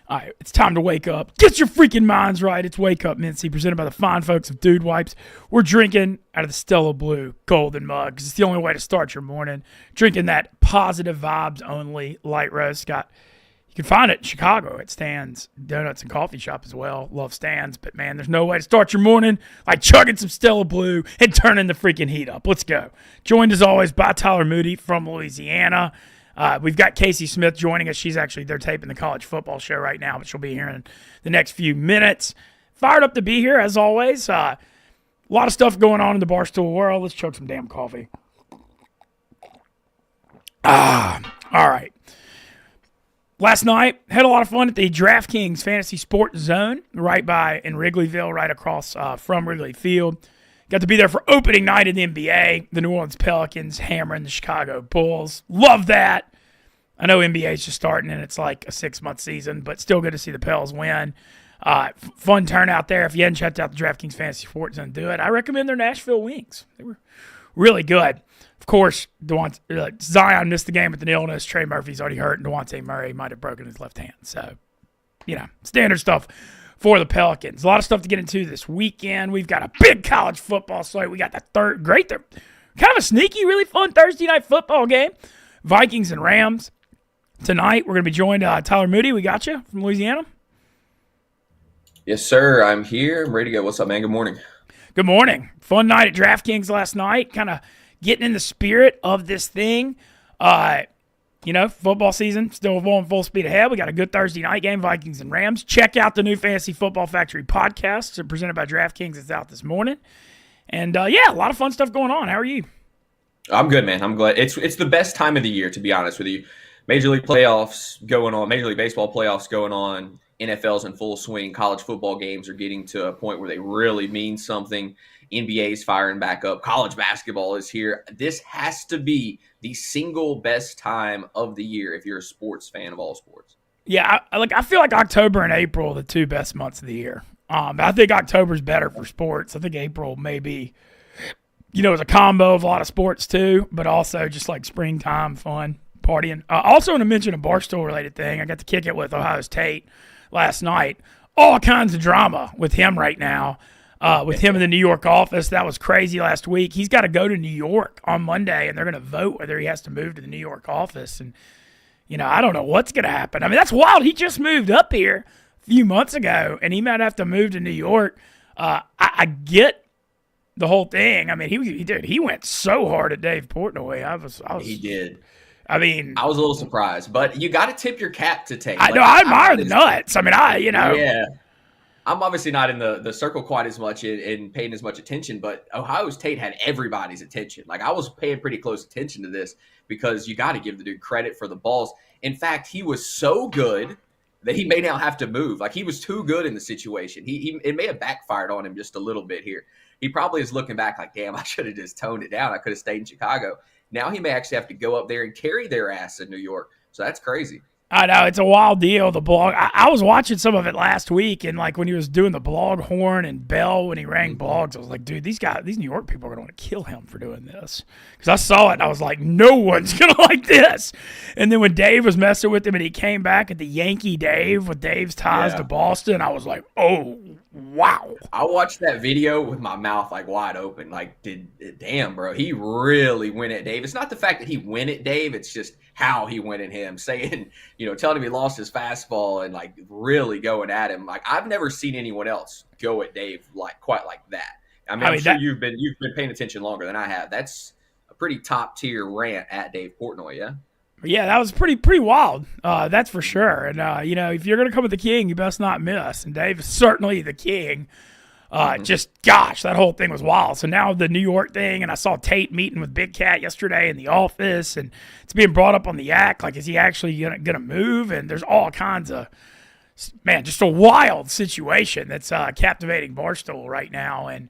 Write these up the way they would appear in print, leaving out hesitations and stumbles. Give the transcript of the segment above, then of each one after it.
All right, it's time to wake up. Get your freaking minds right. It's Wake Up Mintzy, presented by the fine folks of Dude Wipes. We're drinking out of the Stella Blue golden mug because it's the only way to start your morning. Drinking that positive vibes only light roast. You can find it in Chicago at Stan's Donuts and Coffee Shop as well. Love Stan's, but man, there's no way to start your morning like chugging some Stella Blue and turning the freaking heat up. Let's go. Joined as always by Tyler Moody from Louisiana. We've got Kayce Smith joining us. They're taping the college football show right now, but she'll be here in the next few minutes. Fired up to be here, as always. A lot of stuff going on in the Barstool world. Let's chug some damn coffee. All right. Last night, had a lot of fun at the DraftKings Fantasy Sports Zone right in Wrigleyville, right across from Wrigley Field. Got to be there for opening night in the NBA. The New Orleans Pelicans hammering the Chicago Bulls. Love that. I know NBA's just starting and it's like a 6-month season, but still good to see the Pels win. Fun turnout there. If you hadn't checked out the DraftKings Fantasy Sports Zone, do it. I recommend their Nashville wings. They were really good. Of course, Zion missed the game with an illness. Trey Murphy's already hurt, and Devontae Murray might have broken his left hand. So, standard stuff for the Pelicans. A lot of stuff to get into this weekend. We've got a big college football slate. We got the kind of a sneaky, really fun Thursday night football game. Vikings and Rams. Tonight, we're going to be joined by Tyler Moody. We got you from Louisiana. Yes, sir. I'm here. I'm ready to go. What's up, man? Good morning. Good morning. Fun night at DraftKings last night. Kind of getting in the spirit of this thing. Football season still going full speed ahead. We got a good Thursday night game, Vikings and Rams. Check out the new Fantasy Football Factory podcast. It's presented by DraftKings. It's out this morning. And, a lot of fun stuff going on. How are you? I'm good, man. I'm glad. It's the best time of the year, to be honest with you. Major League playoffs going on. Major League Baseball playoffs going on. NFL's in full swing. College football games are getting to a point where they really mean something. NBA's firing back up. College basketball is here. This has to be the single best time of the year if you're a sports fan of all sports. Yeah, I feel like October and April are the two best months of the year. I think October's better for sports. I think April maybe, is a combo of a lot of sports too, but also just like springtime fun, partying. Also want to mention a Barstool-related thing. I got to kick it with Ohio State last night. All kinds of drama with him right now. With him in the New York office. That was crazy last week. He's got to go to New York on Monday, and they're going to vote whether he has to move to the New York office. And, I don't know what's going to happen. I mean, that's wild. He just moved up here a few months ago, and he might have to move to New York. I get the whole thing. I mean, he went so hard at Dave Portnoy. He did. I mean, I was a little surprised, but you got to tip your cap to Tate. I know. I admire the nuts. I mean, Yeah. I'm obviously not in the circle quite as much and paying as much attention, but Ohio State had everybody's attention. Like, I was paying pretty close attention to this because you got to give the dude credit for the balls. In fact, he was so good that he may now have to move. Like, he was too good in the situation. It may have backfired on him just a little bit here. He probably is looking back like, damn, I should have just toned it down. I could have stayed in Chicago. Now he may actually have to go up there and carry their ass in New York. So that's crazy. I know, it's a wild deal, the blog. I was watching some of it last week, and like when he was doing the blog horn and bell when he rang blogs, I was like, dude, these New York people are going to want to kill him for doing this. Because I saw it, and I was like, no one's going to like this. And then when Dave was messing with him, and he came back at the Yankee Dave with Dave's ties to Boston, I was like, oh, wow. I watched that video with my mouth like wide open. Like, damn, bro, he really went at Dave. It's not the fact that he went at Dave, it's just how he went at him, saying, telling him he lost his fastball and like really going at him. Like, I've never seen anyone else go at Dave quite like that. I'm sure you've been paying attention longer than I have. That's a pretty top tier rant at Dave Portnoy, yeah. Yeah, that was pretty wild. That's for sure. And if you're gonna come with the king, you best not miss. And Dave is certainly the king. That whole thing was wild. So now the New York thing, and I saw Tate meeting with Big Cat yesterday in the office, and it's being brought up on the yak. Like, is he actually gonna move? And there's all kinds of, just a wild situation that's captivating Barstool right now. And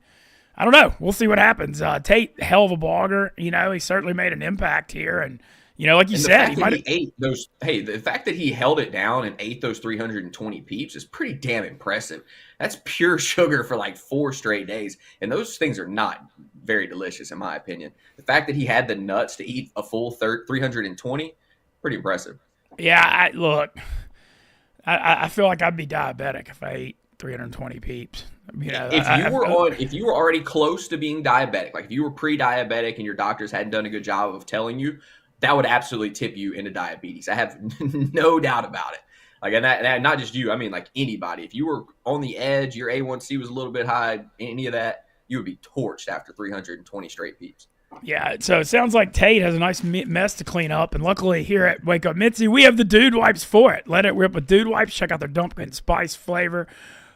I don't know. We'll see what happens. Tate, hell of a blogger. He certainly made an impact here. And like you said, the fact that he held it down and ate those 320 peeps is pretty damn impressive. That's pure sugar for like 4 straight days. And those things are not very delicious, in my opinion. The fact that he had the nuts to eat a full 320, pretty impressive. Yeah, look, I feel like I'd be diabetic if I ate 320 peeps. You know, if you were already close to being diabetic, like if you were pre-diabetic and your doctors hadn't done a good job of telling you, that would absolutely tip you into diabetes. I have no doubt about it. Like, and that not just you. I mean, like anybody. If you were on the edge, your A1C was a little bit high, any of that, you would be torched after 320 straight peeps. Yeah, so it sounds like Tate has a nice mess to clean up, and luckily here at Wake Up Mintzy, we have the dude wipes for it. Let it rip with dude wipes. Check out their pumpkin spice flavor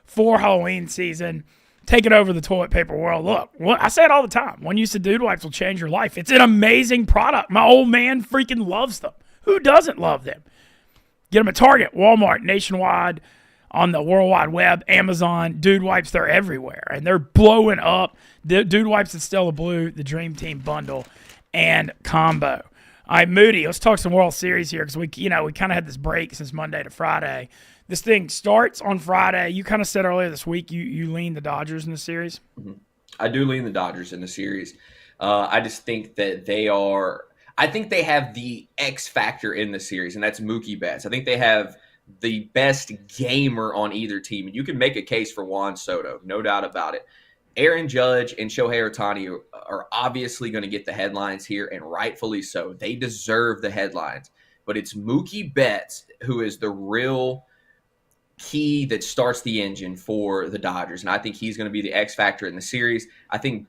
for Halloween season. Taking over the toilet paper world. Look, I say it all the time. One use of dude wipes will change your life. It's an amazing product. My old man freaking loves them. Who doesn't love them? Get them at Target, Walmart, nationwide, on the World Wide Web, Amazon. Dude wipes, they're everywhere, and they're blowing up. Dude wipes at Stella Blue, the Dream Team bundle, and combo. All right, Moody, let's talk some World Series here because we kind of had this break since Monday to Friday. This thing starts on Friday. You kind of said earlier this week you lean the Dodgers in the series. Mm-hmm. I do lean the Dodgers in the series. I just think that I think they have the X factor in the series, and that's Mookie Betts. I think they have the best gamer on either team. And you can make a case for Juan Soto, no doubt about it. Aaron Judge and Shohei Ohtani are obviously going to get the headlines here, and rightfully so. They deserve the headlines. But it's Mookie Betts who is the real key that starts the engine for the Dodgers. And I think he's going to be the X factor in the series. I think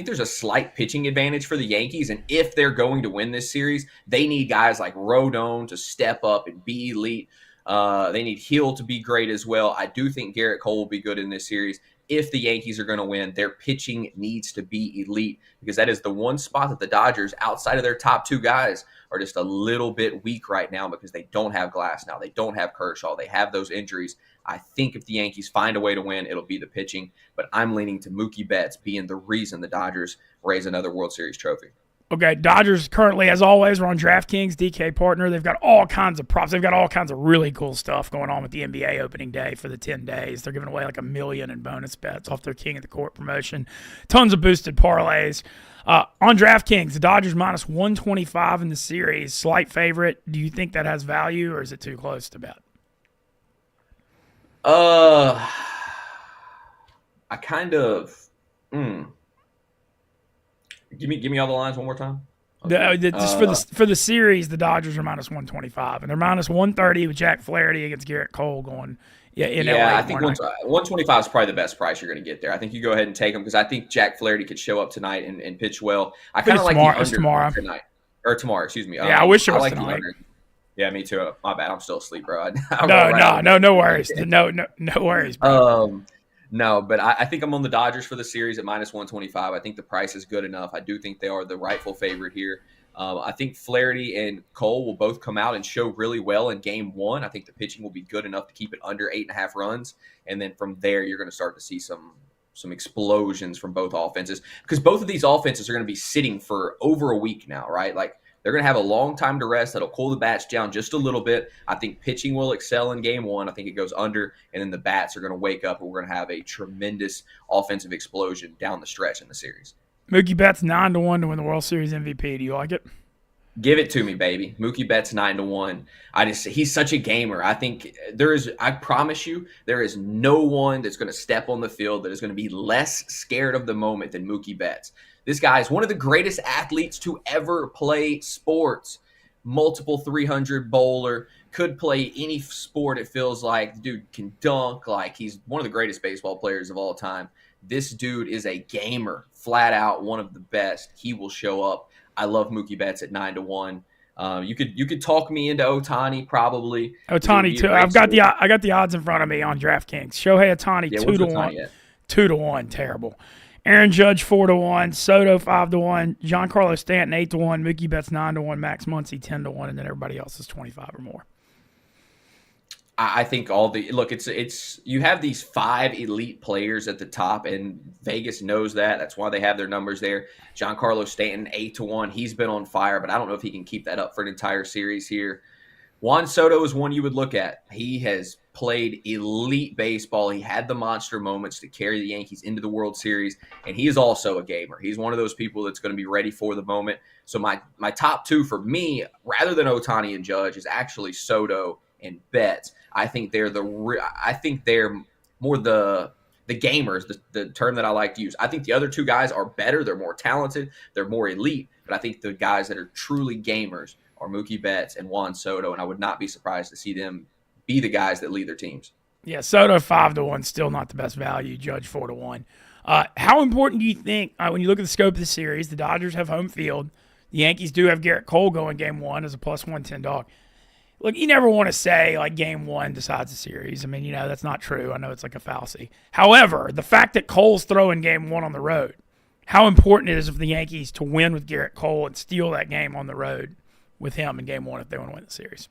there's a slight pitching advantage for the Yankees, and if they're going to win this series, they need guys like Rodon to step up and be elite. They need Hill to be great as well. I do think Garrett Cole will be good in this series. If the Yankees are going to win, their pitching needs to be elite because that is the one spot that the Dodgers, outside of their top two guys, are just a little bit weak right now because they don't have Glass now. They don't have Kershaw. They have those injuries. I think if the Yankees find a way to win, it'll be the pitching. But I'm leaning to Mookie Betts being the reason the Dodgers raise another World Series trophy. Okay, Dodgers currently, as always, we're on DraftKings, DK partner. They've got all kinds of props. They've got all kinds of really cool stuff going on with the NBA opening day for the 10 days. They're giving away like $1 million in bonus bets off their King of the Court promotion. Tons of boosted parlays. On DraftKings, the Dodgers minus 125 in the series. Slight favorite. Do you think that has value, or is it too close to bet? I kind of... Give me all the lines one more time. Just for the series, the Dodgers are minus 125, and they're minus 130 with Jack Flaherty against Garrett Cole going. LA I think 125 is probably the best price you're going to get there. I think you go ahead and take them because I think Jack Flaherty could show up tonight and pitch well. I kind of like the under tomorrow. Tomorrow, excuse me. Yeah, I wish it was tonight. Yeah, me too. My bad. I'm still asleep, bro. No worries. No worries, bro. No, but I think I'm on the Dodgers for the series at minus 125. I think the price is good enough. I do think they are the rightful favorite here. I think Flaherty and Cole will both come out and show really well in game one. I think the pitching will be good enough to keep it under 8.5 runs. And then from there, you're going to start to see some explosions from both offenses because both of these offenses are going to be sitting for over a week now, right? Like, they're going to have a long time to rest. That'll cool the bats down just a little bit. I think pitching will excel in game one. I think it goes under, and then the bats are going to wake up, and we're going to have a tremendous offensive explosion down the stretch in the series. Mookie Betts 9-1 to win the World Series MVP. Do you like it? Give it to me, baby. Mookie Betts 9-1. He's such a gamer. I think I promise you, there is no one that's going to step on the field that is going to be less scared of the moment than Mookie Betts. This guy is one of the greatest athletes to ever play sports. Multiple 300 bowler, could play any sport, it feels like. The dude can dunk. Like, he's one of the greatest baseball players of all time. This dude is a gamer, flat out one of the best. He will show up. I love Mookie Betts at 9-1. You could talk me into Ohtani probably. Ohtani too. I got the odds in front of me on DraftKings. Shohei Ohtani 2-1. 2-1. Terrible. Aaron Judge 4-1, Soto 5-1, Giancarlo Stanton 8-1, Mookie Betts 9-1, Max Muncy 10-1, and then everybody else is 25 or more. I think it's you have these 5 elite players at the top, and Vegas knows that. That's why they have their numbers there. Giancarlo Stanton 8-1. He's been on fire, but I don't know if he can keep that up for an entire series here. Juan Soto is one you would look at. He has played elite baseball. He had the monster moments to carry the Yankees into the World Series, and he is also a gamer. He's one of those people that's going to be ready for the moment. So my top 2 for me, rather than Ohtani and Judge, is actually Soto and Betts. I think they're more the gamers, the term that I like to use. I think the other two guys are better. They're more talented. They're more elite. But I think the guys that are truly gamers are Mookie Betts and Juan Soto, and I would not be surprised to see them be the guys that lead their teams. Yeah, Soto 5-1, still not the best value. Judge 4-1. How important do you think when you look at the scope of the series? The Dodgers have home field. The Yankees do have Garrett Cole going game one as a plus 110 dog. Look, you never want to say like game one decides the series. I mean, that's not true. I know it's like a fallacy. However, the fact that Cole's throwing game one on the road, how important it is for the Yankees to win with Garrett Cole and steal that game on the road with him in game one if they want to win the series.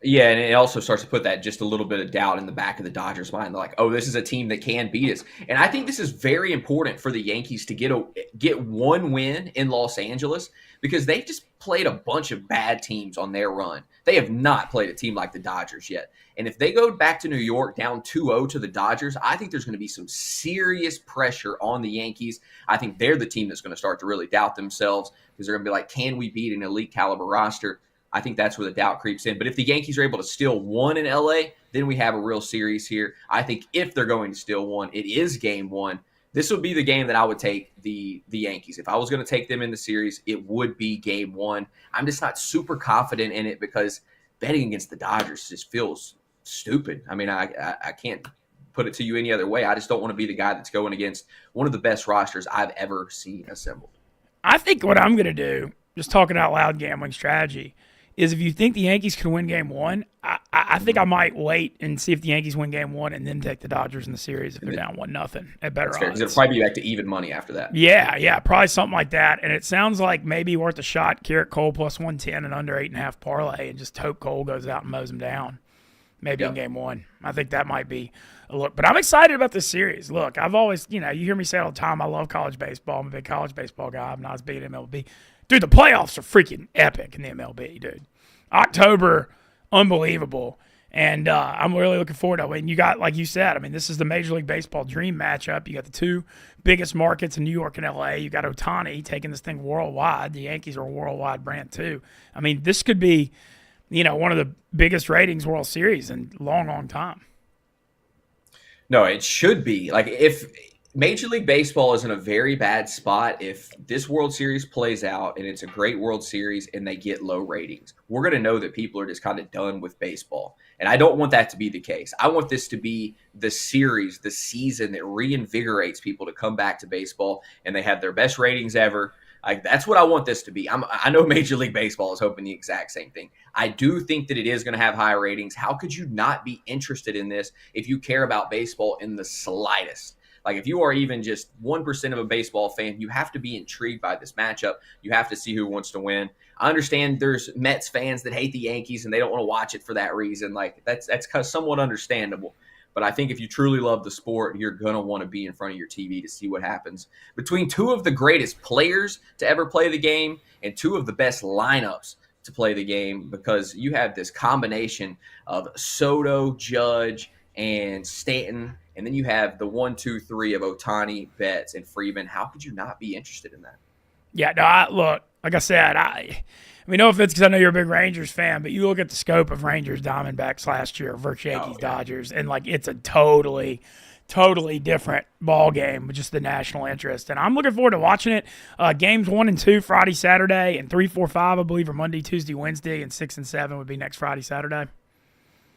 Yeah, and it also starts to put that just a little bit of doubt in the back of the Dodgers' mind. They're like, oh, this is a team that can beat us. And I think this is very important for the Yankees to get one win in Los Angeles because they just played a bunch of bad teams on their run. They have not played a team like the Dodgers yet. And if they go back to New York down 2-0 to the Dodgers, I think there's going to be some serious pressure on the Yankees. I think they're the team that's going to start to really doubt themselves because they're going to be like, can we beat an elite caliber roster? I think that's where the doubt creeps in. But if the Yankees are able to steal one in LA, then we have a real series here. I think if they're going to steal one, it is game one. This would be the game that I would take the Yankees. If I was going to take them in the series, it would be game one. I'm just not super confident in it because betting against the Dodgers just feels stupid. I mean, I can't put it to you any other way. I just don't want to be the guy that's going against one of the best rosters I've ever seen assembled. I think what I'm going to do, just talking out loud gambling strategy, is if you think the Yankees can win game one, I think I might wait and see if the Yankees win game one and then take the Dodgers in the series if they're down 1-0 at better odds. Because it'll probably be back to even money after that. Yeah, probably something like that. And it sounds like maybe worth a shot, Garrett Cole plus 110 and under 8.5 parlay and just hope Cole goes out and mows him down maybe in game one. I think that might be a look. But I'm excited about this series. Look, I've always, you hear me say all the time, I love college baseball. I'm a big college baseball guy. I'm not as big at MLB. Dude, the playoffs are freaking epic in the MLB, dude. October, unbelievable. And I'm really looking forward to it. And you got, like you said, I mean, this is the Major League Baseball dream matchup. You got the two biggest markets in New York and LA. You got Ohtani taking this thing worldwide. The Yankees are a worldwide brand, too. I mean, this could be, one of the biggest ratings World Series in a long, long time. No, it should be. Like, if Major League Baseball is in a very bad spot if this World Series plays out and it's a great World Series and they get low ratings. We're going to know that people are just kind of done with baseball. And I don't want that to be the case. I want this to be the series, the season that reinvigorates people to come back to baseball and they have their best ratings ever. Like, that's what I want this to be. I know Major League Baseball is hoping the exact same thing. I do think that it is going to have high ratings. How could you not be interested in this if you care about baseball in the slightest? Like, if you are even just 1% of a baseball fan, you have to be intrigued by this matchup. You have to see who wants to win. I understand there's Mets fans that hate the Yankees and they don't want to watch it for that reason. Like, that's somewhat understandable. But I think if you truly love the sport, you're going to want to be in front of your TV to see what happens between two of the greatest players to ever play the game and two of the best lineups to play the game, because you have this combination of Soto, Judge, and Stanton, and then you have the 1, 2, 3 of Ohtani, Betts, and Freeman. How could you not be interested in that? Yeah, no, look, like I said, I mean, no offense because I know you're a big Rangers fan, but you look at the scope of Rangers Diamondbacks last year versus Yankees Dodgers, and like it's a totally different ball game with just the national interest. And I'm looking forward to watching it. Games 1 and 2 Friday, Saturday, and 3, 4, 5 I believe are Monday, Tuesday, Wednesday, and 6 and 7 would be next Friday, Saturday.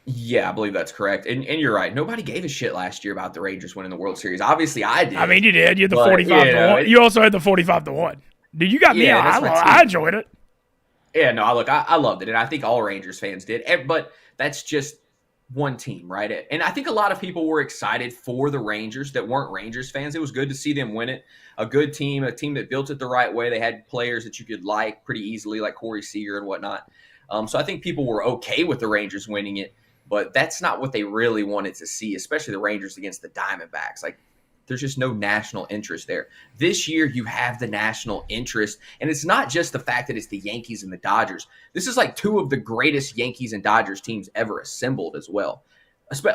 Yeah, I believe that's correct. And you're right. Nobody gave a shit last year about the Rangers winning the World Series. Obviously, I did. I mean, you did. You had the 45-1. You also had the 45-1. Dude, you got me. I enjoyed it. Yeah, no, I loved it. And I think all Rangers fans did. But that's just one team, right? And I think a lot of people were excited for the Rangers that weren't Rangers fans. It was good to see them win it. A good team, a team that built it the right way. They had players that you could like pretty easily, like Corey Seager and whatnot. So I think people were okay with the Rangers winning it. But that's not what they really wanted to see, especially the Rangers against the Diamondbacks. Like, there's just no national interest there. This year, you have the national interest, and it's not just the fact that it's the Yankees and the Dodgers. This is like two of the greatest Yankees and Dodgers teams ever assembled as well,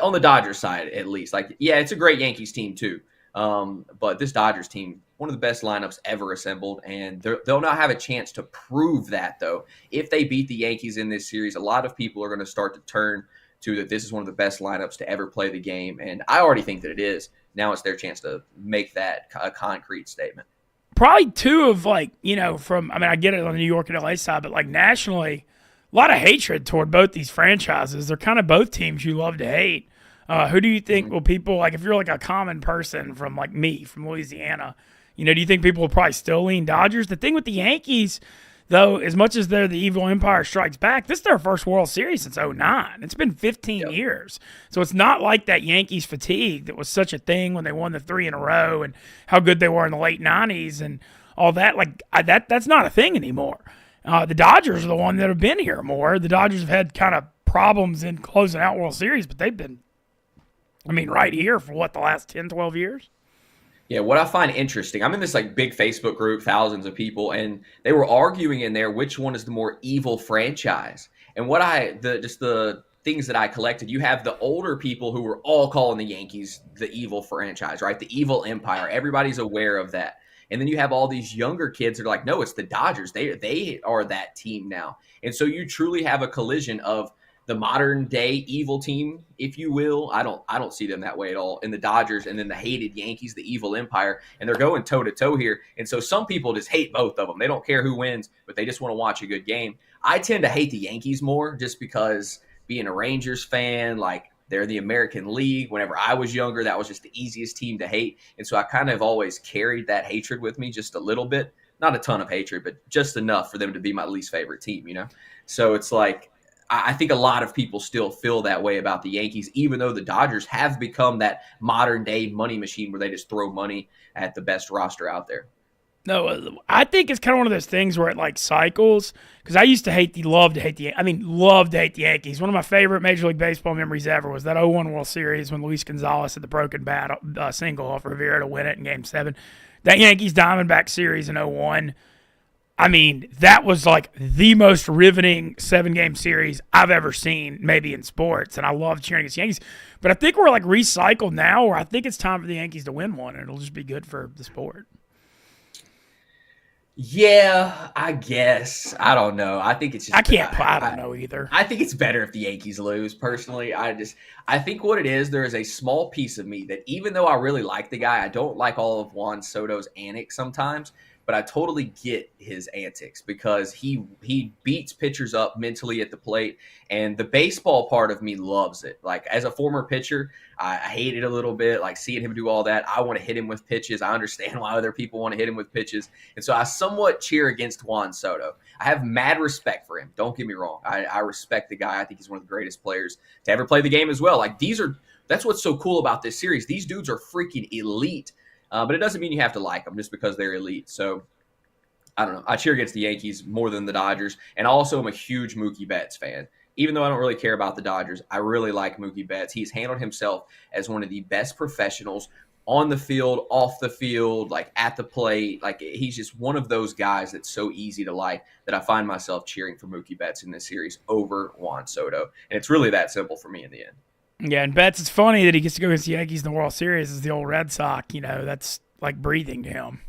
on the Dodgers side at least. Like, yeah, it's a great Yankees team too, but this Dodgers team, one of the best lineups ever assembled, and they'll not have a chance to prove that, though. If they beat the Yankees in this series, a lot of people are going to start to turn to that this is one of the best lineups to ever play the game. And I already think that it is. Now it's their chance to make that a concrete statement. Probably two of I get it on the New York and LA side, but like nationally, a lot of hatred toward both these franchises. They're kind of both teams you love to hate. Who do you think will people, like if you're like a common person from like me, from Louisiana, do you think people will probably still lean Dodgers? The thing with the Yankees, though, as much as they're the evil empire strikes back, this is their first World Series since '09. It's been 15 years. So it's not like that Yankees fatigue that was such a thing when they won the 3 in a row and how good they were in the late 90s and all that. That's not a thing anymore. The Dodgers are the one that have been here more. The Dodgers have had kind of problems in closing out World Series, but they've been, right here for the last 10, 12 years? Yeah, what I find interesting, I'm in this like big Facebook group, thousands of people, and they were arguing in there which one is the more evil franchise. And the things that I collected, you have the older people who were all calling the Yankees the evil franchise, right? The evil empire. Everybody's aware of that. And then you have all these younger kids that are like, no, it's the Dodgers. They are that team now. And so you truly have a collision of the modern day evil team, if you will. I don't see them that way at all. And the Dodgers, and then the hated Yankees, the evil empire, and they're going toe to toe here. And so some people just hate both of them. They don't care who wins, but they just want to watch a good game. I tend to hate the Yankees more just because being a Rangers fan, like they're the American League. Whenever I was younger, that was just the easiest team to hate. And so I kind of always carried that hatred with me just a little bit, not a ton of hatred, but just enough for them to be my least favorite team, So it's like, I think a lot of people still feel that way about the Yankees, even though the Dodgers have become that modern day money machine where they just throw money at the best roster out there. No, I think it's kind of one of those things where it like cycles. Because I used to love to hate the Yankees. One of my favorite Major League Baseball memories ever was that 0-1 World Series when Luis Gonzalez had the broken bat single off Rivera to win it in Game 7. That Yankees Diamondback series in 0-1. That was like the most riveting 7-game series I've ever seen, maybe in sports, and I love cheering against the Yankees. But I think we're like recycled now, or I think it's time for the Yankees to win one, and it'll just be good for the sport. Yeah, I guess. I don't know. I think it's just I don't know either. I think it's better if the Yankees lose, personally. I think what it is, there is a small piece of me that even though I really like the guy, I don't like all of Juan Soto's antics sometimes. But I totally get his antics because he beats pitchers up mentally at the plate, and the baseball part of me loves it. Like, as a former pitcher, I hate it a little bit, like seeing him do all that. I want to hit him with pitches. I understand why other people want to hit him with pitches. And so I somewhat cheer against Juan Soto. I have mad respect for him. Don't get me wrong. I respect the guy. I think he's one of the greatest players to ever play the game as well. Like, that's what's so cool about this series. These dudes are freaking elite. But it doesn't mean you have to like them just because they're elite. So, I don't know. I cheer against the Yankees more than the Dodgers. And also I'm a huge Mookie Betts fan. Even though I don't really care about the Dodgers, I really like Mookie Betts. He's handled himself as one of the best professionals on the field, off the field, like at the plate. Like, he's just one of those guys that's so easy to like that I find myself cheering for Mookie Betts in this series over Juan Soto. And it's really that simple for me in the end. Yeah, and Betts, it's funny that he gets to go against the Yankees in the World Series as the old Red Sox. That's like breathing to him,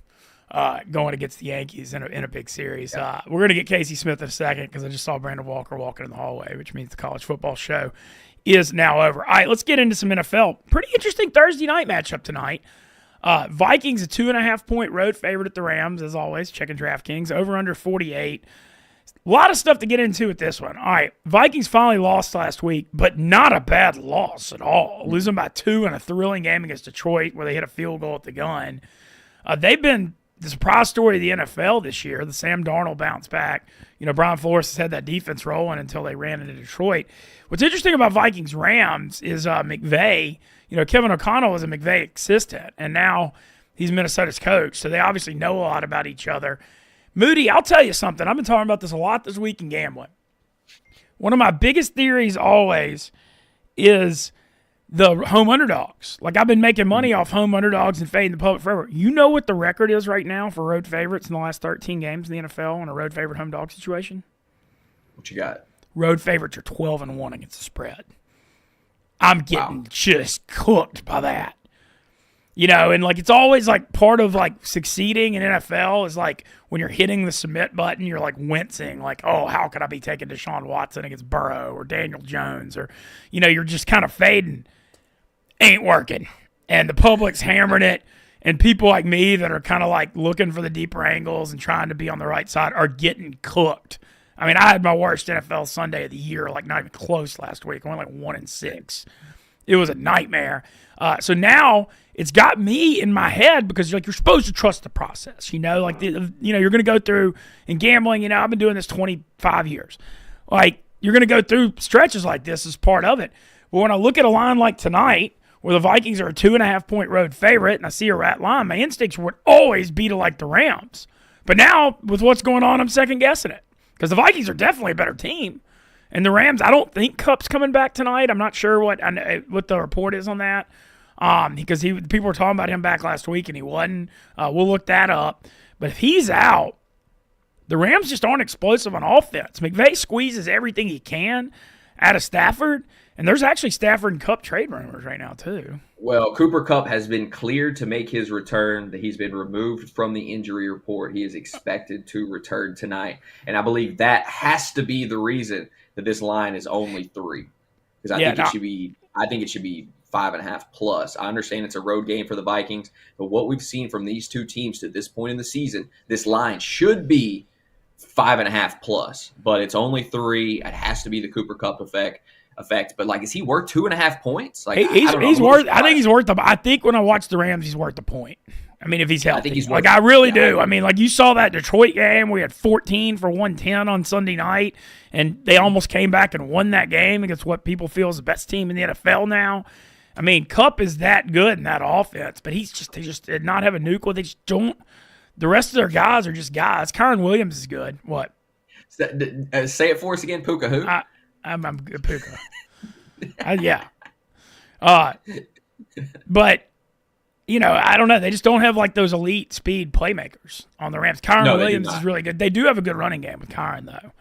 going against the Yankees in a big series. Yeah. We're going to get Kayce Smith in a second because I just saw Brandon Walker walking in the hallway, which means the college football show is now over. All right, let's get into some NFL. Pretty interesting Thursday night matchup tonight. Vikings, a 2.5-point road favorite at the Rams, as always, checking DraftKings, over under 48. A lot of stuff to get into with this one. All right, Vikings finally lost last week, but not a bad loss at all. Losing by 2 in a thrilling game against Detroit where they hit a field goal at the gun. They've been the surprise story of the NFL this year. The Sam Darnold bounce back. Brian Flores has had that defense rolling until they ran into Detroit. What's interesting about Vikings-Rams is McVay. Kevin O'Connell was a McVay assistant, and now he's Minnesota's coach, so they obviously know a lot about each other. Moody, I'll tell you something. I've been talking about this a lot this week in gambling. One of my biggest theories always is the home underdogs. Like, I've been making money off home underdogs and fading the public forever. You know what the record is right now for road favorites in the last 13 games in the NFL in a road favorite home dog situation? What you got? Road favorites are 12-1 against the spread. I'm getting just cooked by that. And like it's always like part of like succeeding in NFL is like when you're hitting the submit button, you're like wincing, like, oh, how could I be taking Deshaun Watson against Burrow or Daniel Jones, or you're just kind of fading. Ain't working, and the public's hammering it, and people like me that are kind of like looking for the deeper angles and trying to be on the right side are getting cooked. I mean, I had my worst NFL Sunday of the year, like not even close last week. I went like 1-6. It was a nightmare. So now it's got me in my head because you're supposed to trust the process. Like you're going to go through in gambling. I've been doing this 25 years. Like you're going to go through stretches like this as part of it. But when I look at a line like tonight, where the Vikings are a 2.5-point road favorite, and I see a rat line, my instincts would always be to like the Rams. But now with what's going on, I'm second guessing it because the Vikings are definitely a better team. And the Rams, I don't think Kupp's coming back tonight. I'm not sure what the report is on that because people were talking about him back last week, and he wasn't. We'll look that up. But if he's out, the Rams just aren't explosive on offense. McVay squeezes everything he can out of Stafford, and there's actually Stafford and Kupp trade rumors right now too. Well, Cooper Kupp has been cleared to make his return. He's been removed from the injury report. He is expected to return tonight, and I believe that has to be the reason that this line is only 3, because I think it should be 5.5 plus. I understand it's a road game for the Vikings, but what we've seen from these two teams to this point in the season, this line should be 5.5 plus, but it's only 3. It has to be the Cooper Kupp effect. But like, is he worth 2.5 points? Like, he's worth. I think he's worth. I think when I watch the Rams, he's worth the point. I mean, if he's healthy, I think he's worth, I really do. I mean, like you saw that Detroit game, we had 14 for 110 on Sunday night, and they almost came back and won that game against what people feel is the best team in the NFL now. I mean, Kupp is that good in that offense, but they just did not have a nuke. They just don't. The rest of their guys are just guys. Kyron Williams is good. What? Say it for us again. Puka who? I'm Puka. Yeah. But. I don't know. They just don't have like those elite speed playmakers on the Rams. Kyron Williams is really good. They do have a good running game with Kyron, though.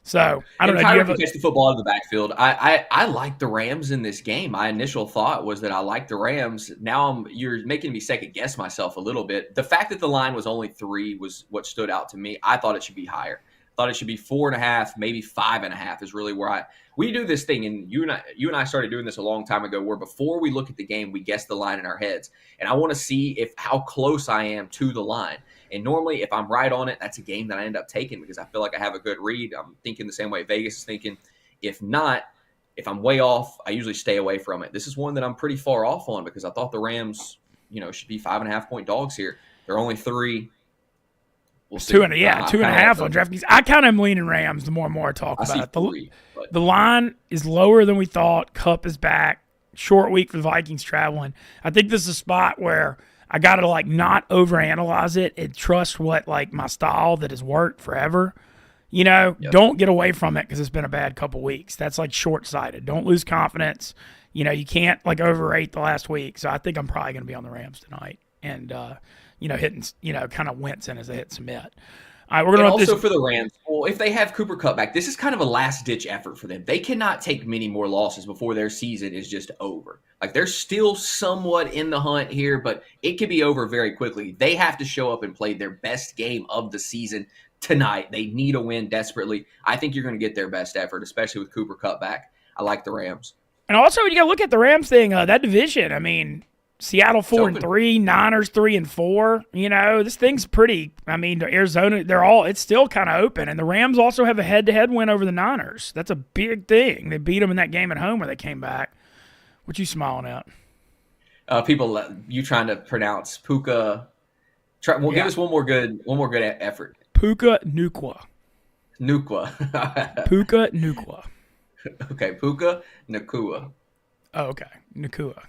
So, I don't know. Kyron can catch the football out of the backfield. I like the Rams in this game. My initial thought was that I like the Rams. Now you're making me second-guess myself a little bit. The fact that the line was only 3 was what stood out to me. I thought it should be higher. I thought it should be 4.5, maybe 5.5 is really where we do this thing, and you and I started doing this a long time ago, where before we look at the game, we guess the line in our heads, and I want to see how close I am to the line. And normally, if I'm right on it, that's a game that I end up taking because I feel like I have a good read. I'm thinking the same way Vegas is thinking. If not, if I'm way off, I usually stay away from it. This is one that I'm pretty far off on because I thought the Rams, should be 5.5-point dogs here. They're only 3. We'll see. 2.5 on DraftKings. I kind of am leaning Rams the more and more I talk about it. 3, the line is lower than we thought. Kupp is back. Short week for the Vikings traveling. I think this is a spot where I got to like not overanalyze it and trust what like my style that has worked forever. Don't get away from it because it's been a bad couple weeks. That's like short-sighted. Don't lose confidence. You can't like overrate the last week. So I think I'm probably going to be on the Rams tonight and hitting kind of wincing as they hit submit. All right, we're going to also for the Rams. Well, if they have Cooper Kupp back, this is kind of a last-ditch effort for them. They cannot take many more losses before their season is just over. Like they're still somewhat in the hunt here, but it could be over very quickly. They have to show up and play their best game of the season tonight. They need a win desperately. I think you're going to get their best effort, especially with Cooper Kupp back. I like the Rams. And also, you got to look at the Rams thing. That division. I mean. Seattle 4-3, Niners 3-4. This thing's pretty. I mean, Arizona, it's still kind of open, and the Rams also have a head-to-head win over the Niners. That's a big thing. They beat them in that game at home where they came back. What you smiling at? People, you trying to pronounce Puka? Give us one more good effort. Puka Nacua. Puka Nacua. Okay, Puka Nacua. Oh, okay, Nacua.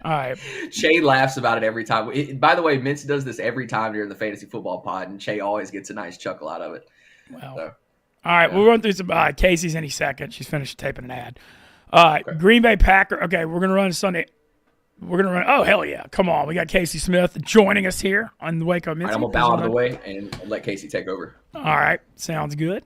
All right. Shay laughs about it every time. By the way, Mintz does this every time during the fantasy football pod, and Shay always gets a nice chuckle out of it. Well, all right, we'll run through some Kayce's any second. She's finished taping an ad. Okay. Green Bay Packer. Okay, we're gonna run Sunday. We're gonna run. Oh hell yeah! Come on, we got Kayce Smith joining us here on the Wake Up Mintzy. I'm gonna bow out of the way and let Kayce take over. All right, sounds good.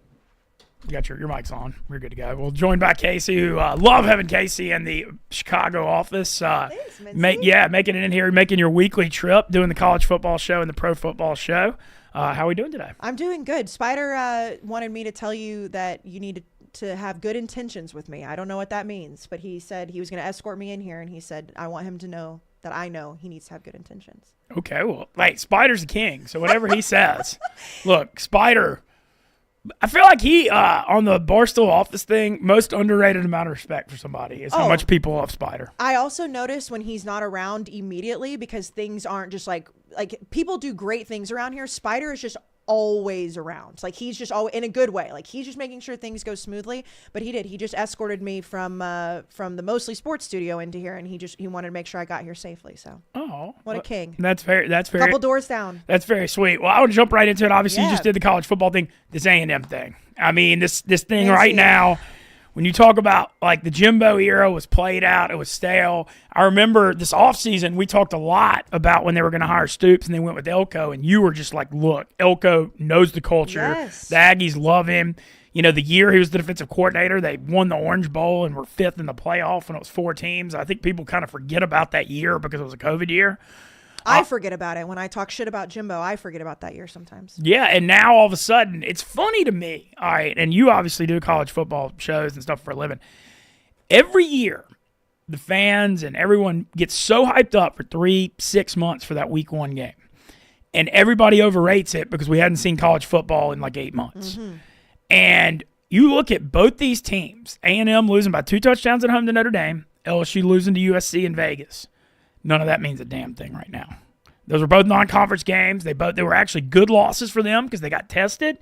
You got your mic's on. We're good to go. We'll join by Kayce, who love having Kayce in the Chicago office. Thanks, Mintzy. Making it in here, making your weekly trip, doing the college football show and the pro football show. How are we doing today? I'm doing good. Spider wanted me to tell you that you need to have good intentions with me. I don't know what that means, but he said he was going to escort me in here, and he said I want him to know that I know he needs to have good intentions. Okay, well, Spider's the king, so whatever he says. Look, Spider, I feel like he, on the Barstool office thing, most underrated amount of respect for somebody is how much people love Spider. I also notice when he's not around immediately, because things aren't just like people do great things around here. Spider is just always around. Like, he's just always in a good way. Like, he's just making sure things go smoothly. But he just escorted me from the Mostly Sports studio into here, and he wanted to make sure I got here safely. So what a king. That's very couple doors down. That's very sweet. Well, I want to jump right into it. Obviously, you just did the college football thing, this A&M thing. I mean, this thing right now. When you talk about, like, the Jimbo era was played out, it was stale. I remember this offseason, we talked a lot about when they were going to hire Stoops, and they went with Elko, and you were just like, look, Elko knows the culture. Yes. The Aggies love him. You know, the year he was the defensive coordinator, they won the Orange Bowl and were 5th in the playoff when it was 4 teams. I think people kind of forget about that year because it was a COVID year. I forget about it. When I talk shit about Jimbo, I forget about that year sometimes. Yeah, and now all of a sudden, it's funny to me, all right, and you obviously do college football shows and stuff for a living. Every year, the fans and everyone gets so hyped up for 3-6 months for that week 1 game. And everybody overrates it because we hadn't seen college football in like 8 months. Mm-hmm. And you look at both these teams, A&M losing by 2 touchdowns at home to Notre Dame, LSU losing to USC in Vegas. None of that means a damn thing right now. Those were both non-conference games. They were actually good losses for them because they got tested.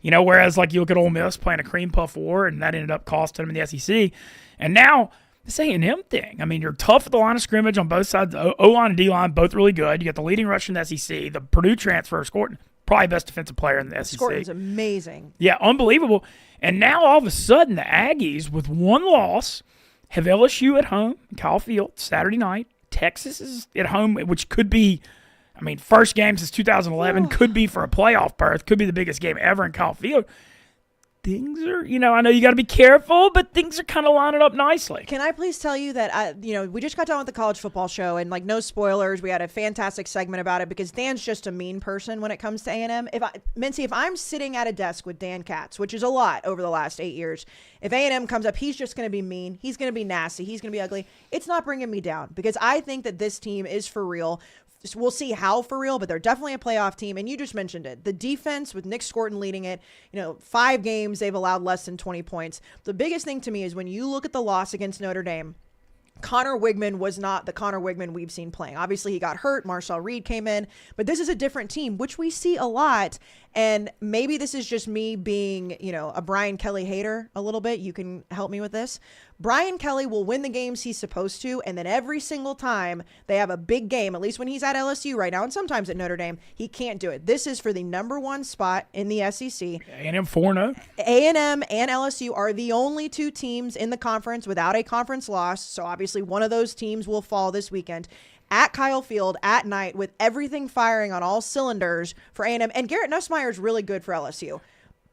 You know, whereas like you look at Ole Miss playing a cream puff war, and that ended up costing them in the SEC. And now this A&M thing. I mean, you're tough at the line of scrimmage on both sides. O-line and D-line, both really good. You got the leading rusher in the SEC. The Purdue transfer, Scorton, probably best defensive player in the SEC. Scorton's amazing. Yeah, unbelievable. And now all of a sudden the Aggies, with 1 loss, have LSU at home in Kyle Field Saturday night. Texas is at home, which could be, I mean, first game since 2011, could be for a playoff berth, could be the biggest game ever in Kyle Field. Things are, you know, I know you got to be careful, but things are kind of lining up nicely. Can I please tell you that, we just got done with the college football show, and like, no spoilers. We had a fantastic segment about it because Dan's just a mean person when it comes to A&M. Mintzy, if I'm sitting at a desk with Dan Katz, which is a lot over the last 8 years, if A&M comes up, he's just going to be mean. He's going to be nasty. He's going to be ugly. It's not bringing me down because I think that this team is for real. We'll see how for real, but they're definitely a playoff team. And you just mentioned it. The defense with Nick Scorton leading it, 5 games, they've allowed less than 20 points. The biggest thing to me is when you look at the loss against Notre Dame, Connor Wigman was not the Connor Wigman we've seen playing. Obviously, he got hurt. Marshall Reed came in. But this is a different team, which we see a lot. And maybe this is just me being, a Brian Kelly hater a little bit. You can help me with this. Brian Kelly will win the games he's supposed to, and then every single time they have a big game, at least when he's at LSU right now, and sometimes at Notre Dame, he can't do it. This is for the number 1 spot in the SEC. A&M 4-0. A&M and LSU are the only 2 teams in the conference without a conference loss, so obviously one of those teams will fall this weekend. At Kyle Field at night with everything firing on all cylinders for A&M. And Garrett Nussmeier is really good for LSU.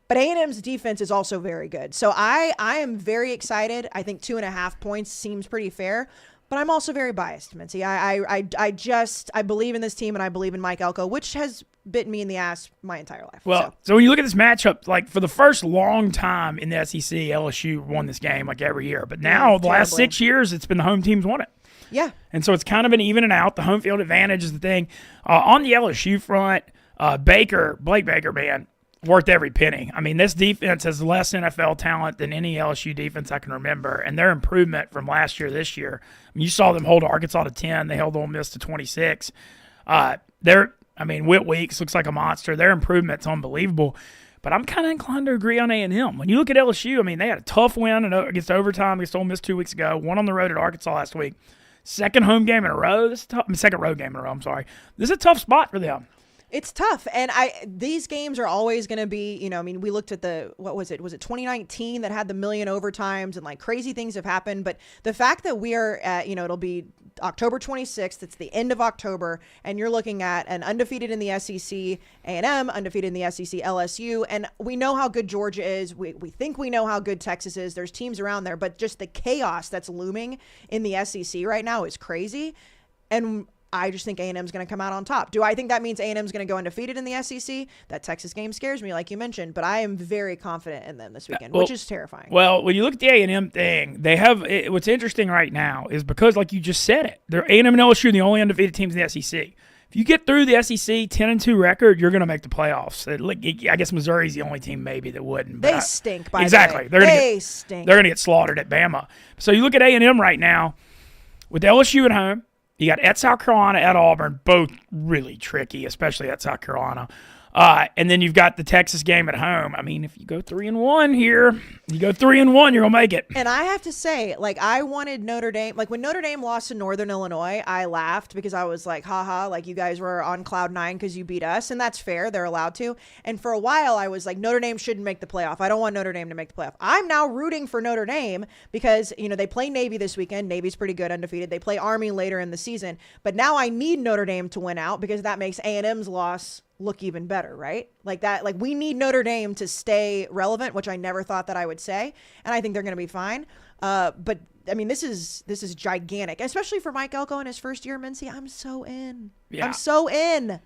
But A&M's defense is also very good. So I am very excited. I think 2.5 points seems pretty fair. But I'm also very biased, Mintzy. I believe in this team, and I believe in Mike Elko, which has bitten me in the ass my entire life. Well, so when you look at this matchup, like for the first long time in the SEC, LSU won this game like every year. But now the last 6 years, it's been the home teams won it. Yeah. And so it's kind of been even and out. The home field advantage is the thing. On the LSU front, Blake Baker, man, worth every penny. I mean, this defense has less NFL talent than any LSU defense I can remember, and their improvement from last year this year. I mean, you saw them hold Arkansas to 10. They held Ole Miss to 26. Whit Weeks looks like a monster. Their improvement's unbelievable. But I'm kind of inclined to agree on A&M. When you look at LSU, I mean, they had a tough win against overtime against Ole Miss 2 weeks ago, one on the road at Arkansas last week. Second road game in a row. I'm sorry. This is a tough spot for them. It's tough. And these games are always going to be, you know, I mean, we looked at what was it? Was it 2019 that had the million overtimes and like crazy things have happened. But the fact that we are at, you know, it'll be October 26th, it's the end of October, and you're looking at an undefeated in the SEC, A&M, undefeated in the SEC, LSU. And we know how good Georgia is. We think we know how good Texas is. There's teams around there, but just the chaos that's looming in the SEC right now is crazy. And I just think A&M is going to come out on top. Do I think that means A&M is going to go undefeated in the SEC? That Texas game scares me, like you mentioned, but I am very confident in them this weekend, which is terrifying. Well, when you look at the A&M thing, they have what's interesting right now is because, like you just said it, they're A&M and LSU are the only undefeated teams in the SEC. If you get through the SEC 10-2 record, you're going to make the playoffs. I guess Missouri's the only team maybe that wouldn't. They stink. By exactly. the way. They stink. They're going to get slaughtered at Bama. So you look at A&M right now with LSU at home. You got at South Carolina, at Auburn, both really tricky, especially at South Carolina. And then you've got the Texas game at home. I mean, if you go 3-1 here, you're gonna make it. And I have to say, like, I wanted Notre Dame. Like when Notre Dame lost to Northern Illinois, I laughed because I was like, haha, like you guys were on cloud nine because you beat us, and that's fair. They're allowed to. And for a while, I was like, Notre Dame shouldn't make the playoff. I don't want Notre Dame to make the playoff. I'm now rooting for Notre Dame because, you know, they play Navy this weekend. Navy's pretty good, undefeated. They play Army later in the season. But now I need Notre Dame to win out because that makes A&M's loss look even better, right? Like that, like we need Notre Dame to stay relevant, which I never thought that I would say. And I think they're going to be fine. But I mean, this is gigantic, especially for Mike Elko in his first year, Mintzy. I'm so in. Yeah. I'm so in.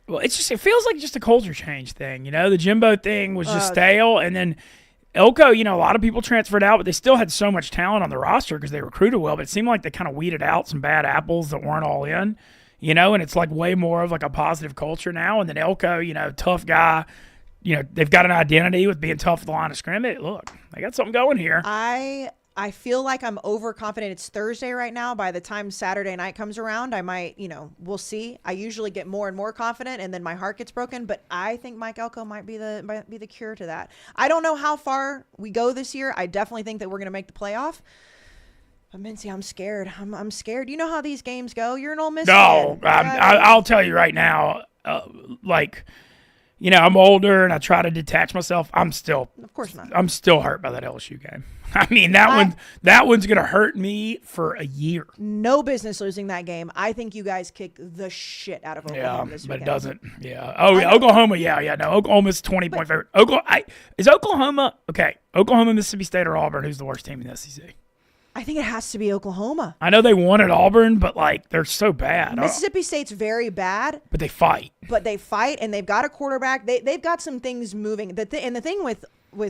Well, it feels like just a culture change thing. You know, the Jimbo thing was just stale. And then Elko, you know, a lot of people transferred out, but they still had so much talent on the roster because they recruited well. But it seemed like they kind of weeded out some bad apples that weren't all in. You know, and it's like way more of like a positive culture now. And then Elko, you know, tough guy, you know, they've got an identity with being tough at the line of scrimmage. Look, they got something going here. I feel like I'm overconfident. It's Thursday right now. By the time Saturday night comes around, I might, you know, we'll see. I usually get more and more confident, and then my heart gets broken. But I think Mike Elko might be the cure to that. I don't know how far we go this year. I definitely think that we're going to make the playoff. But Mintzy, I'm scared. I'm scared. You know how these games go. You're an Ole Miss fan. No, I'll tell you right now, like, you know, I'm older and I try to detach myself. Of course not. I'm still hurt by that LSU game. I mean, that one's going to hurt me for a year. No business losing that game. I think you guys kick the shit out of Oklahoma this weekend. But it doesn't. Yeah. Oh, yeah. Oklahoma. Yeah. No, Oklahoma's 20-point favorite. Is Oklahoma, okay, Oklahoma, Mississippi State, or Auburn, who's the worst team in the SEC? I think it has to be Oklahoma. I know they won at Auburn, but, like, they're so bad. Mississippi State's very bad. But they fight. And they've got a quarterback. They've got some things moving. And the thing with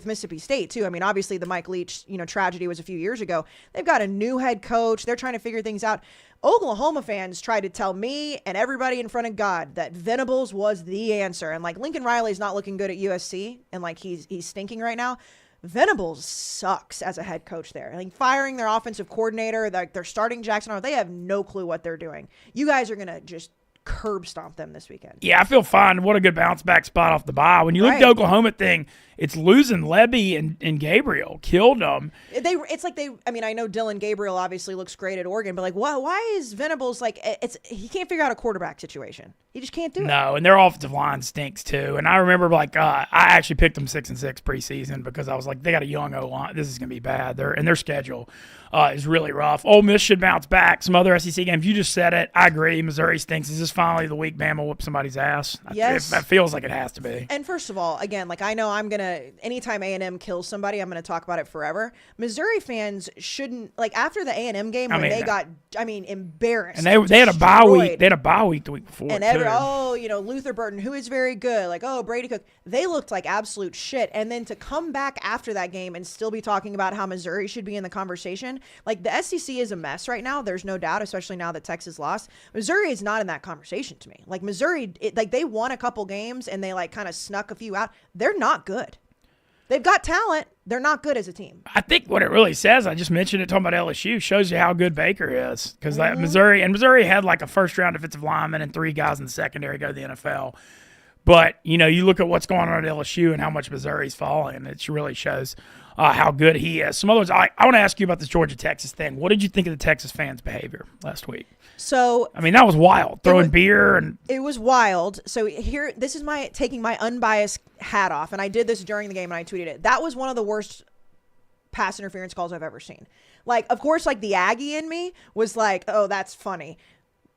Mississippi State, too, I mean, obviously the Mike Leach, you know, tragedy was a few years ago. They've got a new head coach. They're trying to figure things out. Oklahoma fans tried to tell me and everybody in front of God that Venables was the answer. And, like, Lincoln Riley's not looking good at USC, and, like, he's stinking right now. Venables sucks as a head coach there. I think firing their offensive coordinator, like they're starting Jackson, they have no clue what they're doing. You guys are going to just curb stomp them this weekend. Yeah, I feel fine. What a good bounce back spot off the bye. When you look at the Oklahoma thing, it's losing Levy and Gabriel killed them. I mean, I know Dylan Gabriel obviously looks great at Oregon, but like, why is Venables like? He can't figure out a quarterback situation. He just can't do it. No, and their offensive line stinks too. And I remember like I actually picked them 6-6 preseason because I was like, they got a young O-line. This is gonna be bad. Their schedule is really rough. Ole Miss should bounce back. Some other SEC games. You just said it. I agree. Missouri stinks. Is this finally the week Bama whoop somebody's ass? Yes, it feels like it has to be. And first of all, again, like I know I'm gonna. Anytime A&M kills somebody, I'm going to talk about it forever. Missouri fans shouldn't, like, after the A&M game when they got, embarrassed. And they had a bye week. They had a bye week the week before, and Luther Burton, who is very good, like, Brady Cook. They looked like absolute shit. And then to come back after that game and still be talking about how Missouri should be in the conversation, like, the SEC is a mess right now. There's no doubt, especially now that Texas lost. Missouri is not in that conversation to me. Like, Missouri, they won a couple games and they, like, kind of snuck a few out. They're not good. They've got talent. They're not good as a team. I think what it really says, I just mentioned it talking about LSU, shows you how good Baker is. Because Missouri had like a first-round defensive lineman and 3 guys in the secondary go to the NFL. But, you look at what's going on at LSU and how much Missouri's falling. It really shows how good he is. Some others, I want to ask you about this Georgia-Texas thing. What did you think of the Texas fans' behavior last week? So, that was wild. Throwing beer and it was wild. So this is my taking my unbiased hat off, and I did this during the game and I tweeted it. That was one of the worst pass interference calls I've ever seen. Like, of course, like the Aggie in me was like, oh, that's funny.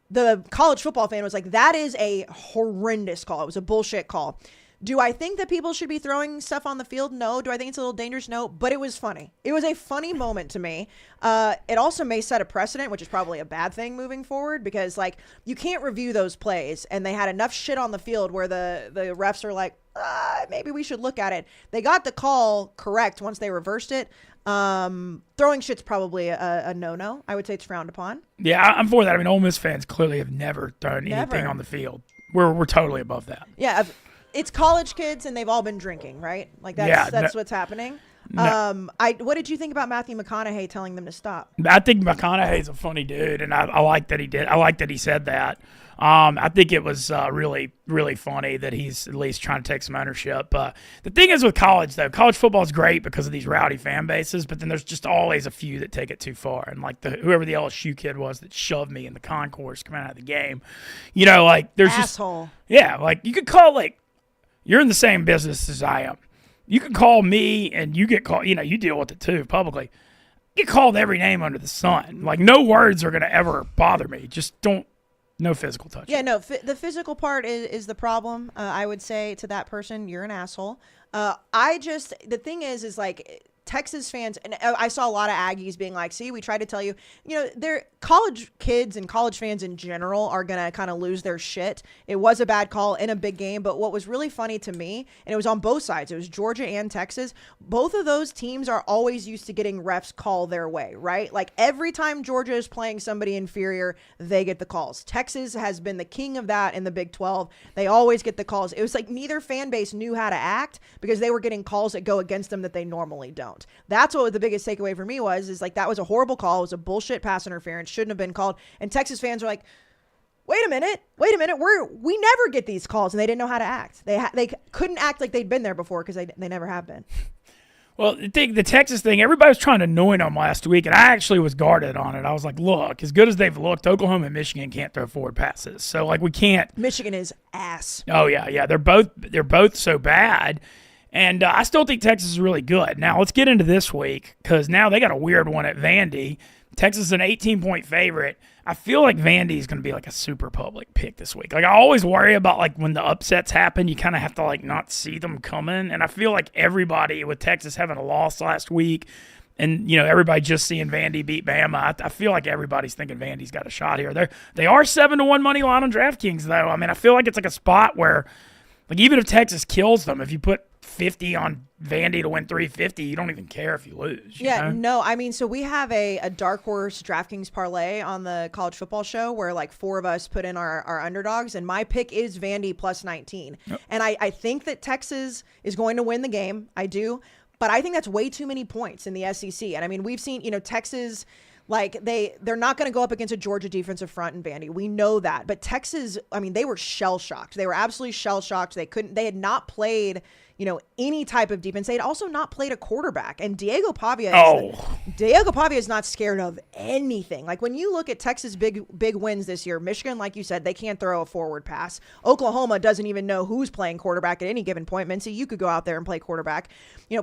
The college football fan was like, that is a horrendous call. It was a bullshit call. Do I think that people should be throwing stuff on the field? No. Do I think it's a little dangerous? No. But it was funny. It was a funny moment to me. It also may set a precedent, which is probably a bad thing moving forward, because like you can't review those plays, and they had enough shit on the field where the refs are like, maybe we should look at it. They got the call correct once they reversed it. Throwing shit's probably a no-no. I would say it's frowned upon. Yeah, I'm for that. Ole Miss fans clearly have never thrown anything on the field. We're totally above that. Yeah. It's college kids, and they've all been drinking, right? Like that's what's happening. No. What did you think about Matthew McConaughey telling them to stop? I think McConaughey's a funny dude, and I like that he did. I like that he said that. I think it was really, really funny that he's at least trying to take some ownership. The thing is with college, though, college football is great because of these rowdy fan bases, but then there's just always a few that take it too far. And like whoever the LSU kid was that shoved me in the concourse coming out of the game, like there's asshole. Like you could call you're in the same business as I am. You can call me and you get called, you deal with it too publicly. You get called every name under the sun. Like no words are going to ever bother me. Just no physical touch. Yeah, no, the physical part is the problem. I would say to that person, you're an asshole. The thing is like Texas fans, and I saw a lot of Aggies being like, see, we tried to tell you, they're college kids and college fans in general are going to kind of lose their shit. It was a bad call in a big game, but what was really funny to me, and it was on both sides, it was Georgia and Texas, both of those teams are always used to getting refs call their way, right? Like every time Georgia is playing somebody inferior, they get the calls. Texas has been the king of that in the Big 12. They always get the calls. It was like neither fan base knew how to act because they were getting calls that go against them that they normally don't. That's what the biggest takeaway for me is like that was a horrible call. It was a bullshit pass interference. Shouldn't have been called. And Texas fans are like, wait a minute. We never get these calls, and they didn't know how to act. They couldn't act like they'd been there before because they never have been. Well, the Texas thing, everybody was trying to anoint them last week, and I actually was guarded on it. I was like, look, as good as they've looked, Oklahoma and Michigan can't throw forward passes. So, like, we can't. Michigan is ass. Oh, yeah. They're both so bad. And I still think Texas is really good. Now, let's get into this week because now they got a weird one at Vandy. Texas is an 18-point favorite. I feel like Vandy is going to be like a super public pick this week. Like I always worry about like when the upsets happen, you kind of have to like not see them coming. And I feel like everybody with Texas having a loss last week and, everybody just seeing Vandy beat Bama, I feel like everybody's thinking Vandy's got a shot here. They are 7-1 money line on DraftKings though. I feel like it's like a spot where like even if Texas kills them, if you put 50 on Vandy to win 350, you don't even care if you lose. Yeah, no, so we have a dark horse DraftKings parlay on the college football show where like four of us put in our underdogs, and my pick is Vandy plus 19. Yep. And I think that Texas is going to win the game. I do. But I think that's way too many points in the SEC. And we've seen, Texas, like they're not going to go up against a Georgia defensive front in Vandy. We know that. But Texas, they were shell-shocked. They were absolutely shell-shocked. They had not played any type of defense. They had also not played a quarterback. And Diego Pavia is not scared of anything. Like when you look at Texas' big wins this year, Michigan, like you said, they can't throw a forward pass. Oklahoma doesn't even know who's playing quarterback at any given point. Mintzy, you could go out there and play quarterback.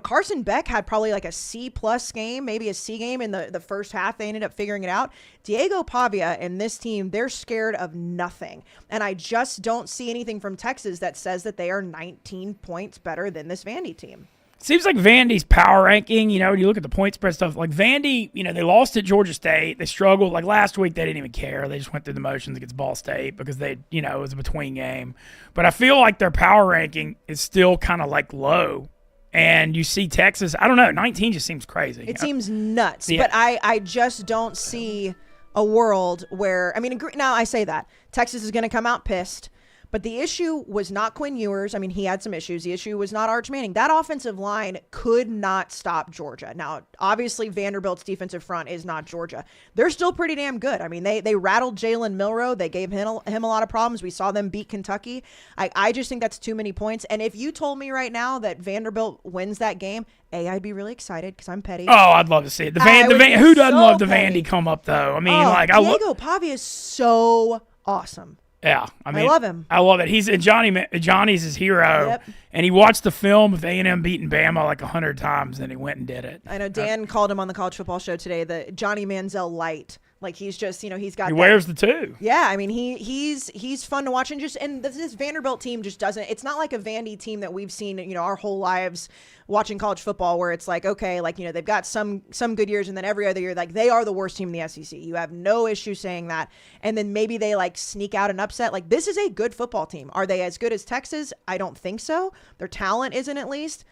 Carson Beck had probably like a C+ game, maybe a C game in the first half. They ended up figuring it out. Diego Pavia and this team, they're scared of nothing. And I just don't see anything from Texas that says that they are 19 points better than this Vandy team. Seems like Vandy's power ranking, when you look at the point spread stuff, like Vandy, they lost at Georgia State. They struggled. Like last week, they didn't even care. They just went through the motions against Ball State because it was a between game. But I feel like their power ranking is still kind of like low. And you see Texas, I don't know, 19 just seems crazy. It seems nuts. Yeah. But I just don't see a world where, now I say that. Texas is going to come out pissed. But the issue was not Quinn Ewers. I mean, he had some issues. The issue was not Arch Manning. That offensive line could not stop Georgia. Now, obviously, Vanderbilt's defensive front is not Georgia. They're still pretty damn good. I mean, they rattled Jalen Milroe. They gave him a lot of problems. We saw them beat Kentucky. I just think that's too many points. And if you told me right now that Vanderbilt wins that game, I'd be really excited because I'm petty. Oh, I'd love to see it. Who doesn't love the Vandy come up though? I mean, Diego Pavia is so awesome. Yeah, I mean, I love him. I love it. Johnny's his hero, Yep. and he watched the film of A&M beating Bama like 100 times, and he went and did it. I know Dan called him on the college football show today the Johnny Manziel light. Like he's just, he's got. He wears the two. Yeah, I mean he's fun to watch, and this Vanderbilt team just doesn't. It's not like a Vandy team that we've seen our whole lives watching college football, where it's like, okay, like they've got some good years, and then every other year like they are the worst team in the SEC. You have no issue saying that, and then maybe they like sneak out an upset. Like this is a good football team. Are they as good as Texas? I don't think so. Their talent isn't, at least.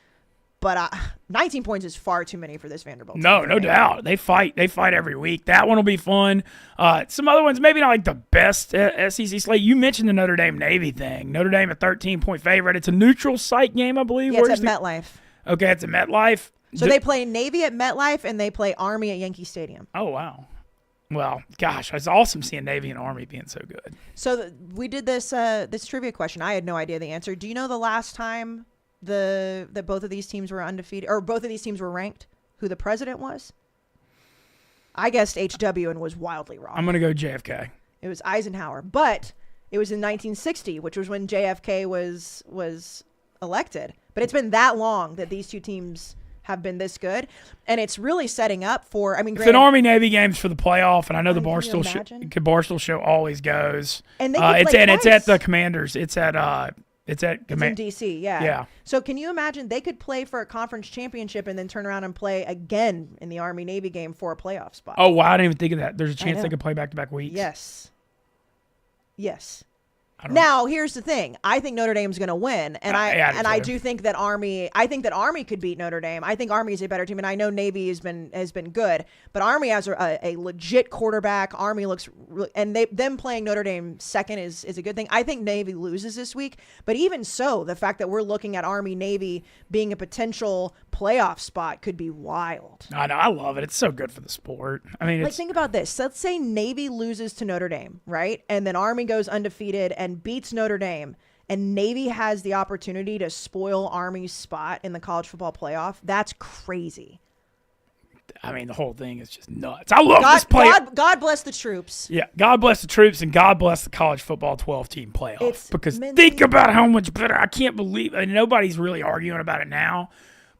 But 19 points is far too many for this Vanderbilt team. No doubt. They fight every week. That one will be fun. Some other ones, maybe not like the best SEC slate. You mentioned the Notre Dame Navy thing. Notre Dame a 13-point favorite. It's a neutral site game, I believe. Yeah, it's at MetLife. Okay, it's at MetLife. So they play Navy at MetLife and they play Army at Yankee Stadium. Oh, wow. Well, gosh, it's awesome seeing Navy and Army being so good. So we did this trivia question. I had no idea the answer. Do you know the last time that both of these teams were undefeated, or both of these teams were ranked, who the president was? I guessed HW and was wildly wrong. I'm going to go JFK. It was Eisenhower, but it was in 1960, which was when JFK was elected. But it's been that long that these two teams have been this good, and it's really setting up for. I mean, it's an Army-Navy games for the playoff, and I know the Barstool show always goes. And it's at the Commanders. It's in D.C., yeah. Yeah. So can you imagine they could play for a conference championship and then turn around and play again in the Army-Navy game for a playoff spot? Oh, wow. I didn't even think of that. There's a chance they could play back-to-back weeks. Yes. Now, here's the thing. I think Notre Dame's going to win, and I do think that Army could beat Notre Dame. I think Army is a better team, and I know Navy has been good, but Army has a legit quarterback. Army looks and them playing Notre Dame second is a good thing. I think Navy loses this week, but even so, the fact that we're looking at Army Navy being a potential playoff spot could be wild. I know. I love it. It's so good for the sport. I mean, think about this. Let's say Navy loses to Notre Dame, right? And then Army goes undefeated and beats Notre Dame, and Navy has the opportunity to spoil Army's spot in the college football playoff. That's crazy. I mean, the whole thing is just nuts. I love this playoff. God bless the troops. Yeah, God bless the troops, and God bless the college football 12-team playoff. Because think about how much better. I can't believe nobody's really arguing about it now.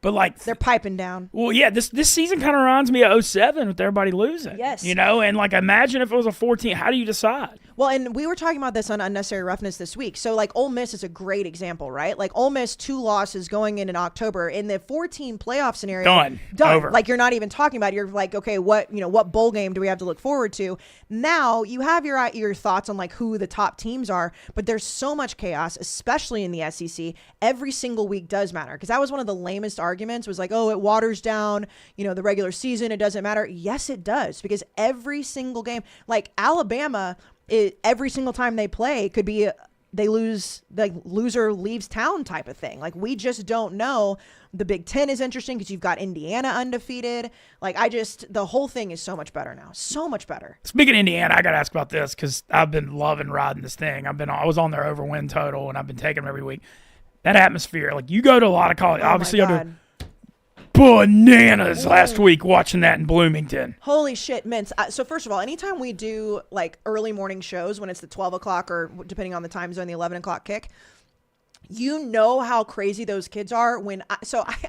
But like they're piping down. Well, yeah, this season kind of reminds me of 2007 with everybody losing. Yes. And like imagine if it was a 14. How do you decide? Well, and we were talking about this on Unnecessary Roughness this week. So like Ole Miss is a great example, right? Like Ole Miss 2 losses going in October in the 14 playoff scenario. Done. Over. Like you're not even talking about it. You're like, okay, what bowl game do we have to look forward to? Now you have your thoughts on like who the top teams are, but there's so much chaos, especially in the SEC. Every single week does matter, because that was one of the lamest arguments, was like, oh, it waters down, the regular season. It doesn't matter. Yes, it does, because every single game, like Alabama, every single time they play could be they lose, like loser leaves town type of thing. Like we just don't know. The Big Ten is interesting because you've got Indiana undefeated. Like the whole thing is so much better now. So much better. Speaking of Indiana, I got to ask about this because I've been loving riding this thing. I was on their over win total, and I've been taking them every week. That atmosphere, like you go to a lot of college, obviously you go to bananas last week watching that in Bloomington. Holy shit, Mintz. So first of all, anytime we do like early morning shows when it's the 12 o'clock or depending on the time zone, the 11 o'clock kick, you know how crazy those kids are.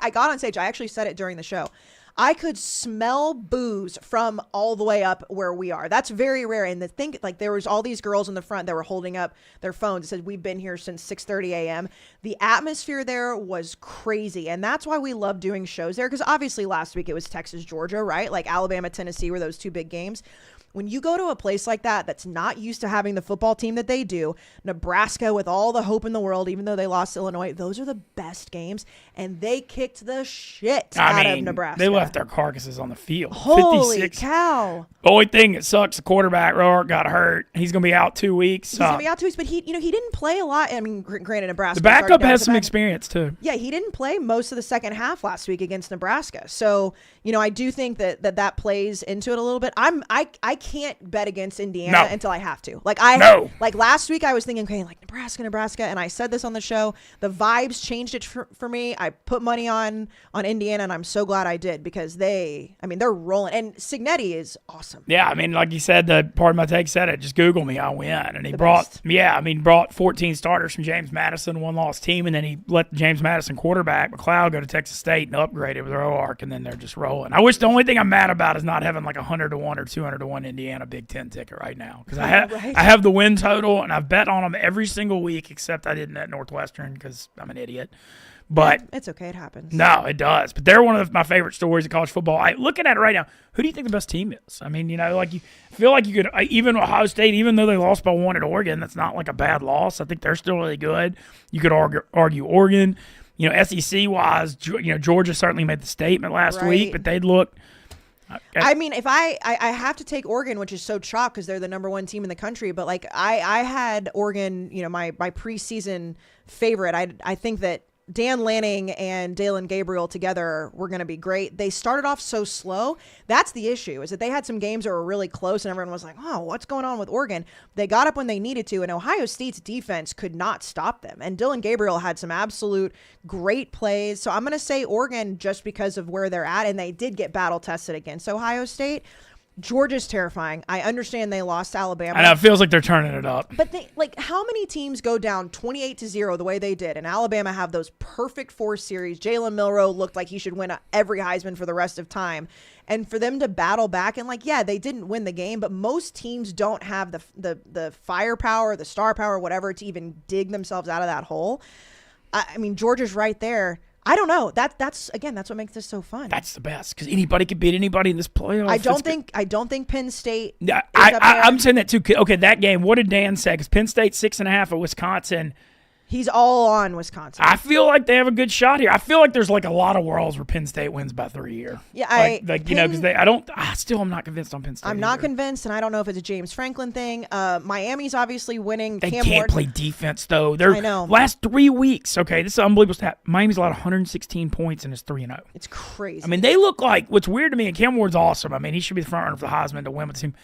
I got on stage. I actually said it during the show. I could smell booze from all the way up where we are. That's very rare. And there was all these girls in the front that were holding up their phones. It said, we've been here since 6:30 a.m. The atmosphere there was crazy. And that's why we love doing shows there. Because obviously last week it was Texas, Georgia, right? Like Alabama, Tennessee were those 2 big games. when you go to a place like that that's not used to having the football team that they do, Nebraska with all the hope in the world, even though they lost to Illinois, those are the best games, and they kicked the shit out of Nebraska. They left their carcasses on the field. Holy 56. cow. The only thing that sucks, the quarterback, Roark, got hurt. He's going to be out 2 weeks. He's going to be out 2 weeks, but he didn't play a lot. I mean, granted, Nebraska. The backup has some experience, too. Yeah, he didn't play most of the second half last week against Nebraska. So, I do think that plays into it a little bit. I can't bet against Indiana until I have to. Like last week I was thinking, okay, like Nebraska, and I said this on the show. The vibes changed it for me. I put money on Indiana, and I'm so glad I did because they're rolling. And Cignetti is awesome. Yeah, I mean, like you said, the part of my take said it. Just Google me, I'll win. And he brought 14 starters from James Madison, one-loss team, and then he let the James Madison quarterback McLeod go to Texas State and upgraded with Roark, and then they're just rolling. I wish the only thing I'm mad about is not having like 100-1 or 200-1 Indiana Big Ten ticket right now because I have the win total and I've bet on them every single week except I didn't at Northwestern because I'm an idiot. But it's okay, it happens. No, it does. But they're one of my favorite stories of college football. Looking at it right now, who do you think the best team is? I mean, you feel like you could even Ohio State, even though they lost by 1 at Oregon, that's not like a bad loss. I think they're still really good. You could argue Oregon. SEC wise, Georgia certainly made the statement last week, but they'd look. I mean, if I have to take Oregon, which is so chalk because they're the number 1 team in the country, but like I had Oregon, my preseason favorite. I think that Dan Lanning and Dalen Gabriel together were going to be great. They started off so slow. That's the issue, is that they had some games that were really close and everyone was like, oh, what's going on with Oregon? They got up when they needed to, and Ohio State's defense could not stop them. And Dylan Gabriel had some absolute great plays. So I'm going to say Oregon just because of where they're at, and they did get battle tested against Ohio State. Georgia's terrifying. I understand they lost to Alabama. I know, it feels like they're turning it up. But how many teams go down 28-0 the way they did? And Alabama have those perfect 4 series. Jalen Milroe looked like he should win every Heisman for the rest of time. And for them to battle back and they didn't win the game, but most teams don't have the firepower, the star power, whatever, to even dig themselves out of that hole. I mean, Georgia's right there. I don't know. That's what makes this so fun. That's the best because anybody could beat anybody in this playoff. I don't think Penn State. Yeah, I'm saying that too. Okay, that game. What did Dan say? Because Penn State 6.5 at Wisconsin. He's all on Wisconsin. I feel like they have a good shot here. I feel like there's like a lot of worlds where Penn State wins by 3 here. Yeah, because I'm not convinced on Penn State. I'm not convinced, and I don't know if it's a James Franklin thing. Miami's obviously winning. They can't play defense though. I know. Last 3 weeks. Okay, this is unbelievable stat. Miami's allowed 116 points and is 3-0. It's crazy. I mean, they look like what's weird to me. And Cam Ward's awesome. I mean, he should be the front runner for the Heisman to win with the team.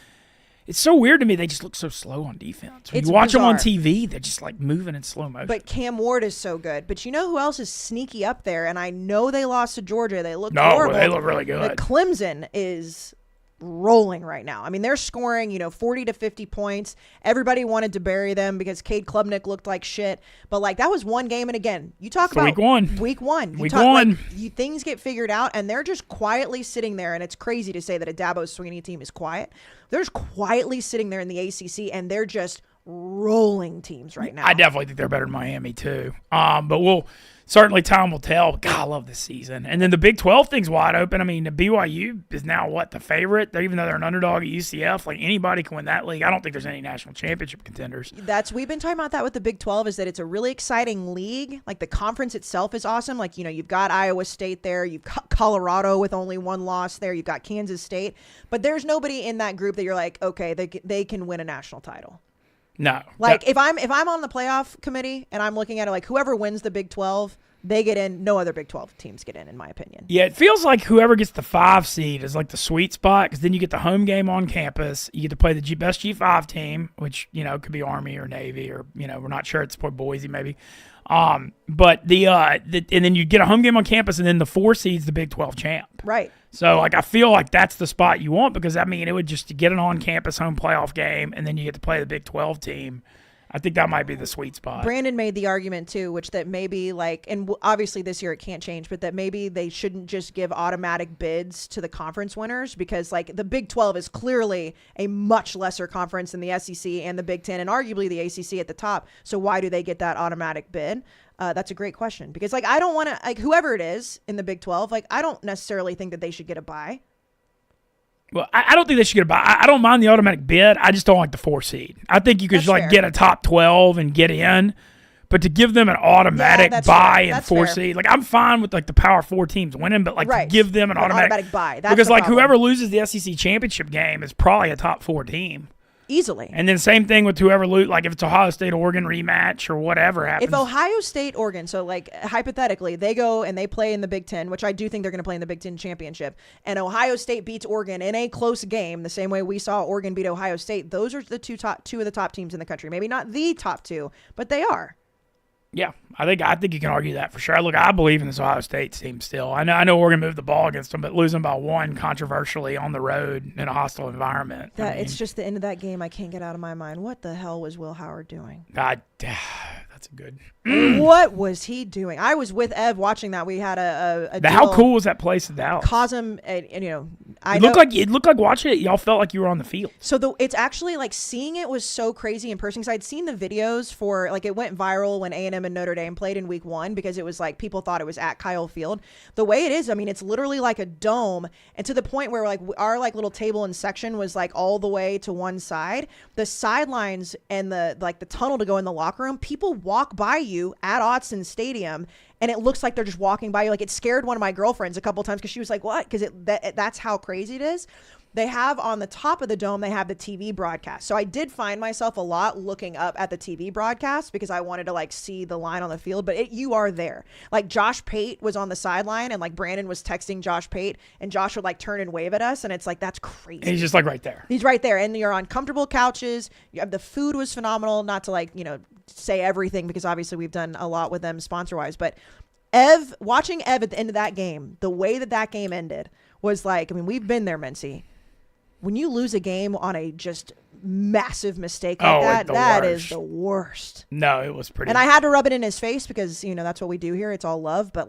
It's so weird to me. They just look so slow on defense. When you watch them on TV, they're just like moving in slow motion. But Cam Ward is so good. But you know who else is sneaky up there? And I know they lost to Georgia. They look horrible. They look really good. But Clemson is rolling right now. I mean, they're scoring, 40 to 50 points. Everybody wanted to bury them because Cade Klubnik looked like shit. But that was one game. And again, you talk about week one. Things get figured out, and they're just quietly sitting there. And it's crazy to say that a Dabo Swinney team is quiet. They're just quietly sitting there in the ACC, and they're just rolling teams right now. I definitely think they're better than Miami too. But certainly time will tell. God, I love this season. And then the Big 12 thing's wide open. I mean, the BYU is now the favorite? Even though they're an underdog at UCF, anybody can win that league. I don't think there's any national championship contenders. We've been talking about that with the Big 12 is that it's a really exciting league. The conference itself is awesome. You've got Iowa State there. You've got Colorado with only 1 loss there. You've got Kansas State. But there's nobody in that group that you're like, okay, they can win a national title. No. If I'm on the playoff committee and I'm looking at it whoever wins the Big 12, they get in. No other Big 12 teams get in my opinion. Yeah, it feels like whoever gets the 5 seed is the sweet spot because then you get the home game on campus. You get to play the best G5 team, which, could be Army or Navy or, we're not sure. It's Boise maybe. But and then you get a home game on campus and then the 4 seed's the Big 12 champ. Right. So, I feel like that's the spot you want because, it would just get an on-campus home playoff game, and then you get to play the Big 12 team. I think that might be the sweet spot. Brandon made the argument, too, which that maybe, and obviously this year it can't change, but that maybe they shouldn't just give automatic bids to the conference winners because, the Big 12 is clearly a much lesser conference than the SEC and the Big 10 and arguably the ACC at the top. So why do they get that automatic bid? That's a great question because I don't want to whoever it is in the Big 12, I don't necessarily think that they should get a bye. Well, I don't think they should get a bye. I don't mind the automatic bid. I just don't like the 4 seed. I think you could That's fair. get a top 12 and get in, but to give them an automatic that's bye fair. and That's 4 fair. seed, I'm fine with the Power 4 teams winning, but to give them an automatic bye. That's because the problem. whoever loses the SEC championship game is probably a top 4 team. Easily. And then same thing with whoever if it's Ohio State Oregon rematch or whatever happens. If Ohio State, Oregon, so hypothetically, they go and they play in the Big Ten, which I do think they're going to play in the Big Ten championship, and Ohio State beats Oregon in a close game, the same way we saw Oregon beat Ohio State, those are the two of the top teams in the country. Maybe not the top 2, but they are. Yeah, I think you can argue that for sure. Look, I believe in this Ohio State team still. I know Oregon moved the ball against them, but losing by 1 controversially on the road in a hostile environment. It's just the end of that game I can't get out of my mind. What the hell was Will Howard doing? That's a good. What was he doing? I was with Ev watching that. We had a How cool was that place in Dallas? Cosm, It looked like watching it. Y'all felt like you were on the field. So it's actually seeing it was so crazy in person, because I'd seen the videos for it went viral when A&M and Notre Dame played in week 1, because it was people thought it was at Kyle Field. The way it is, it's literally like a dome, and to the point where our little table and section was all the way to one side. The sidelines and the tunnel to go in the locker room, people walk by you at Autzen Stadium, and it looks like they're just walking by you. It scared one of my girlfriends a couple times, because she was like, what? Because that's how crazy it is. They have on the top of the dome, they have the TV broadcast. So I did find myself a lot looking up at the TV broadcast, because I wanted to see the line on the field, but you are there. Josh Pate was on the sideline, and Brandon was texting Josh Pate, and Josh would turn and wave at us, and it's that's crazy. And he's just right there. He's right there, and you're on comfortable couches. You have the food was phenomenal. Not to say everything, because obviously we've done a lot with them sponsor wise, but watching Ev at the end of that game, the way that game ended was we've been there, Mintzy. When you lose a game on a just massive mistake like that is the worst. No, it was pretty. And I had to rub it in his face, because that's what we do here. It's all love, but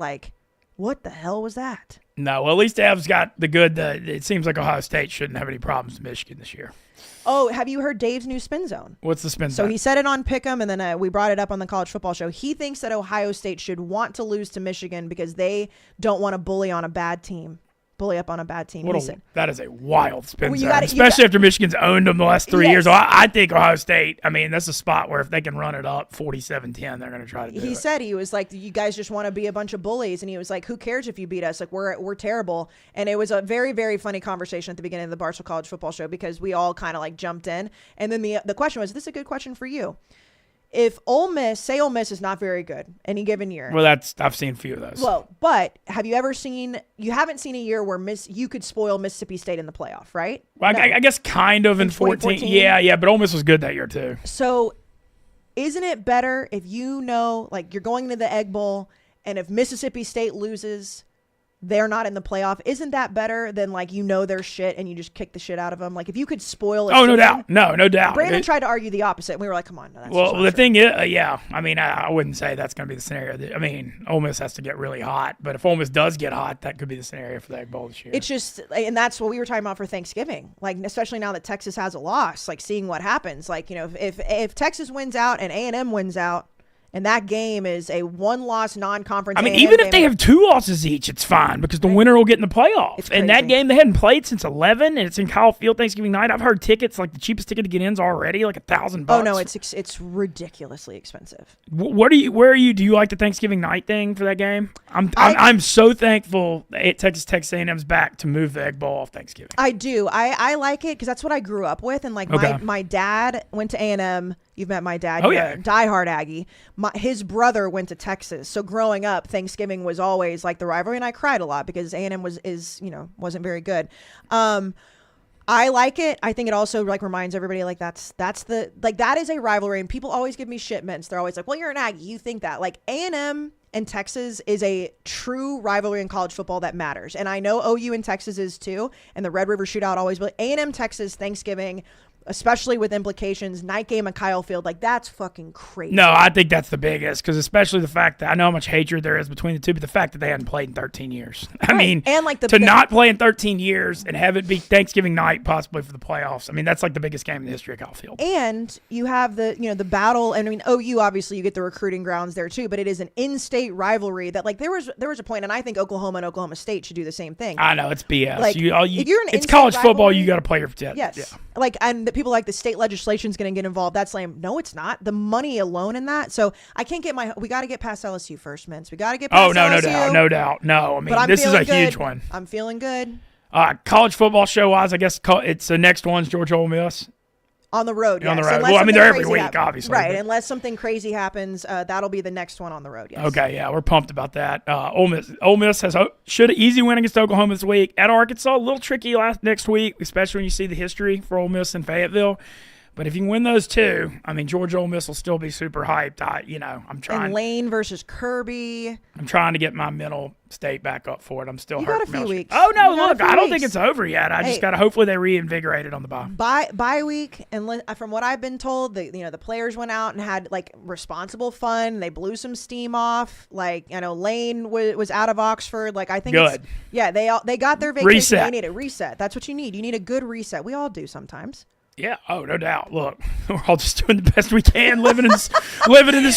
what the hell was that? No, well, at least Ev's got the good. It seems like Ohio State shouldn't have any problems in Michigan this year. Oh, have you heard Dave's new spin zone? What's the spin zone? So he said it on Pick'em, and then we brought it up on the college football show. He thinks that Ohio State should want to lose to Michigan because they don't want to bully up on a bad team. That is a wild spin zone, especially after Michigan's owned them the last 3 years. So I think Ohio State, that's a spot where if they can run it up 47-10, they're going to try to do it. He said, he was you guys just want to be a bunch of bullies. And he was who cares if you beat us? We're terrible. And it was a very, very funny conversation at the beginning of the Barstool College Football Show, because we all kind of jumped in. And then the question was, this is a good question for you. If Ole Miss is not very good any given year. Well, I've seen a few of those. Well, but have you ever you haven't seen a year where you could spoil Mississippi State in the playoff, right? Well, No. I guess kind of in 14. Yeah, but Ole Miss was good that year too. So isn't it better if you're going to the Egg Bowl, and if Mississippi State loses, they're not in the playoff? Isn't that better than their shit and you just kick the shit out of them? If you could spoil it. Oh, no doubt. No doubt. Brandon tried to argue the opposite, and we were like, come on. No, that's well, the thing is, I wouldn't say that's going to be the scenario. Ole Miss has to get really hot, but if Ole Miss does get hot, that could be the scenario for the Egg Bowl this year. It's just, and that's what we were talking about for Thanksgiving. Especially now that Texas has a loss, seeing what happens. If Texas wins out and A&M wins out, and that game is a one-loss non-conference. Even if they have 2 losses each, it's fine, because the winner will get in the playoffs. And that game, they hadn't played since 11, and it's in Kyle Field Thanksgiving night. I've heard tickets, the cheapest ticket to get in is already $1,000. Oh no, it's ridiculously expensive. Where are you? Do you like the Thanksgiving night thing for that game? I'm so thankful that Texas A&M's back to move the Egg Bowl off Thanksgiving. I do. I like it because that's what I grew up with, and my dad went to A&M. You've met my dad. Oh, yeah. Diehard Aggie. His brother went to Texas. So growing up, Thanksgiving was always the rivalry, and I cried a lot because A&M wasn't very good. I like it. I think it also reminds everybody that is a rivalry, and people always give me shit, Mints. They're always well, you're an Aggie. You think that A&M and Texas is a true rivalry in college football that matters. And I know OU and Texas is too, and the Red River Shootout always, but A&M Texas Thanksgiving, especially with implications. Night game at Kyle Field, like that's fucking crazy. No, I think that's the biggest, because especially the fact that I know how much hatred there is between the two, but the fact that they hadn't played in 13 years. I mean, and like not play in 13 years and have it be Thanksgiving night possibly for the playoffs. I mean, that's like the biggest game in the history of Kyle Field. And you have the battle, and I mean OU obviously you get the recruiting grounds there too, but it is an in-state rivalry that like there was a point, and I think Oklahoma and Oklahoma State should do the same thing. I know it's BS. Like, if you're an it's in-state college football. rivalry, You got to play your yeah. Yes. Like, and the people like the state legislation is going to get involved. That's lame. No, it's not. The money alone in that. So I can't get we got to get past LSU first, Mintz. We got to get past LSU. No doubt. No, I mean, this is a huge one. I'm feeling good. College football show-wise, I guess it's the next one's Georgia Ole Miss. On the road, yes. On the road. Well, I mean, they're every week, obviously. Right, unless something crazy happens, that'll be the next one on the road, yes. Okay, yeah, we're pumped about that. Ole Miss should an easy win against Oklahoma this week. At Arkansas, a little tricky next week, especially when you see the history for Ole Miss and Fayetteville. But if you can win those two, I mean, Georgia Ole Miss will still be super hyped. I'm trying. And Lane versus Kirby. I'm trying to get my mental state back up for it. I'm still hurt. You got a few weeks. Oh, no, look, I don't think it's over yet. I just got to hopefully they reinvigorate it on the bye. Bye week, and from what I've been told, the players went out and had like responsible fun. They blew some steam off. Like, Lane was out of Oxford. Like, I think good. They got their vacation. Reset. They need a reset. That's what you need. You need a good reset. We all do sometimes. Yeah. Oh, no doubt. Look, we're all just doing the best we can, living in this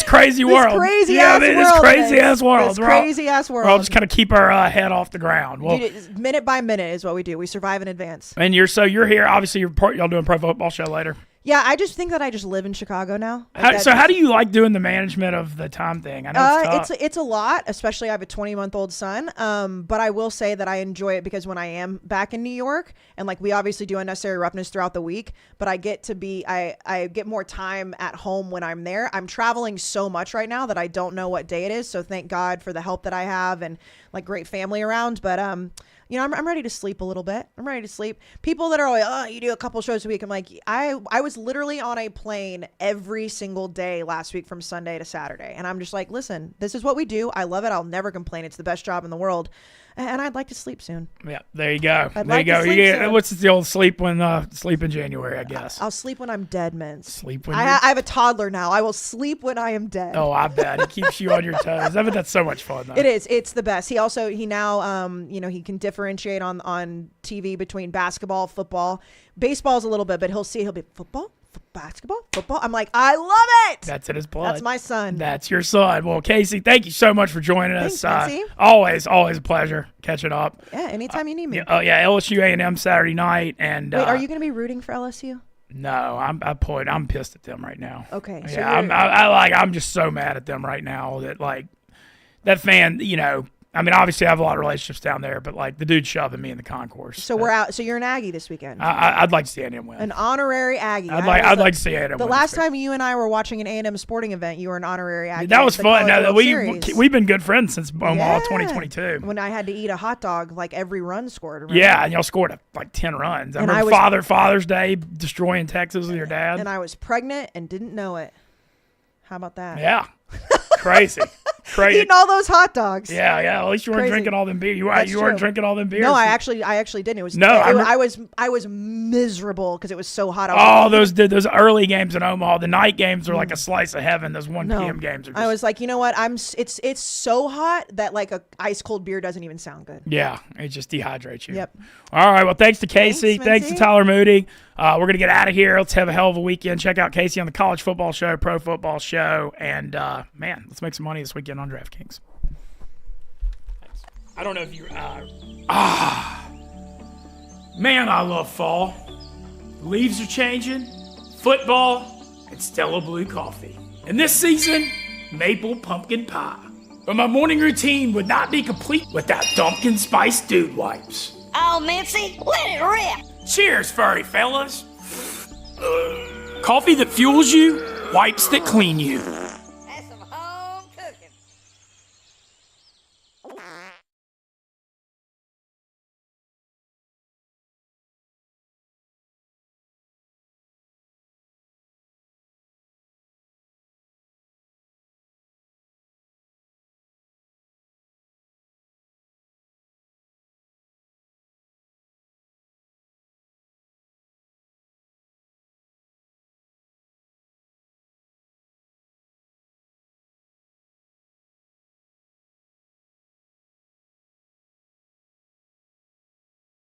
crazy world. This crazy ass world. We're all just kind of keep our head off the ground. Well, dude, minute by minute is what we do. We survive in advance. And you're here. Obviously, y'all doing Pro Football Show later. Yeah, I just think that I just live in Chicago now. How do you like doing the management of the time thing? I know it's a lot, especially I have a 20-month-old son. But I will say that I enjoy it because when I am back in New York, and like we obviously do unnecessary roughness throughout the week, but I get more time at home when I'm there. I'm traveling so much right now that I don't know what day it is. So thank God for the help that I have and like great family around. But I'm ready to sleep a little bit. I'm ready to sleep. People that are like, oh, you do a couple shows a week. I'm like, I was literally on a plane every single day last week from Sunday to Saturday. And I'm just like, listen, this is what we do. I love it. I'll never complain. It's the best job in the world. And I'd like to sleep soon. Yeah, there you go. Soon. What's the old sleep in January, I guess. I'll sleep when I'm dead, Mintz. Sleep when I have a toddler now. I will sleep when I am dead. Oh, I bet. It keeps you on your toes. That's so much fun, though. It is. It's the best. He now he can differentiate on TV between basketball, football. Baseball's a little bit, but he'll be football, basketball, football. I'm like, I love it. That's in his blood. That's my son. That's your son. Well, Kayce, thank you so much for joining us. Thanks, always a pleasure catching up. Yeah, anytime you need me. LSU A&M Saturday night. And wait, are you going to be rooting for LSU? No, I'm pissed at them right now. Okay. So I'm just so mad at them right now that like that fan, I mean, obviously I have a lot of relationships down there, but like the dude's shoving me in the concourse. So we're out. So you're an Aggie this weekend. I'd like to see A&M win. An honorary Aggie. I'd like to see A&M win. The last time you and I were watching an A&M sporting event, you were an honorary Aggie. That was fun. We've been good friends since Omaha 2022. When I had to eat a hot dog like every run scored. Remember? Yeah, and y'all scored like 10 runs. I remember Father's Day destroying Texas with your dad. And I was pregnant and didn't know it. How about that? Yeah. Crazy. Eating all those hot dogs. Yeah. At least you weren't drinking all them beers. You weren't drinking all them beers. No, I actually didn't. It was I was miserable because it was so hot. Those early games in Omaha, the night games are like a slice of heaven. Those 1 p.m. games are just, I was like, you know what? It's so hot that like a ice cold beer doesn't even sound good. Yeah, it just dehydrates you. Yep. All right. Well, thanks to Kayce. Thanks to Tyler Moody. We're gonna get out of here. Let's have a hell of a weekend. Check out Kayce on the College Football Show, Pro Football Show, and man, let's make some money this weekend on DraftKings. I don't know if you man, I love fall. Leaves are changing, football, and Stella Blue coffee. And this season, maple pumpkin pie. But my morning routine would not be complete without Dumpkin Spice Dude Wipes. Oh, Mintzy, let it rip. Cheers, furry fellas. Coffee that fuels you, wipes that clean you.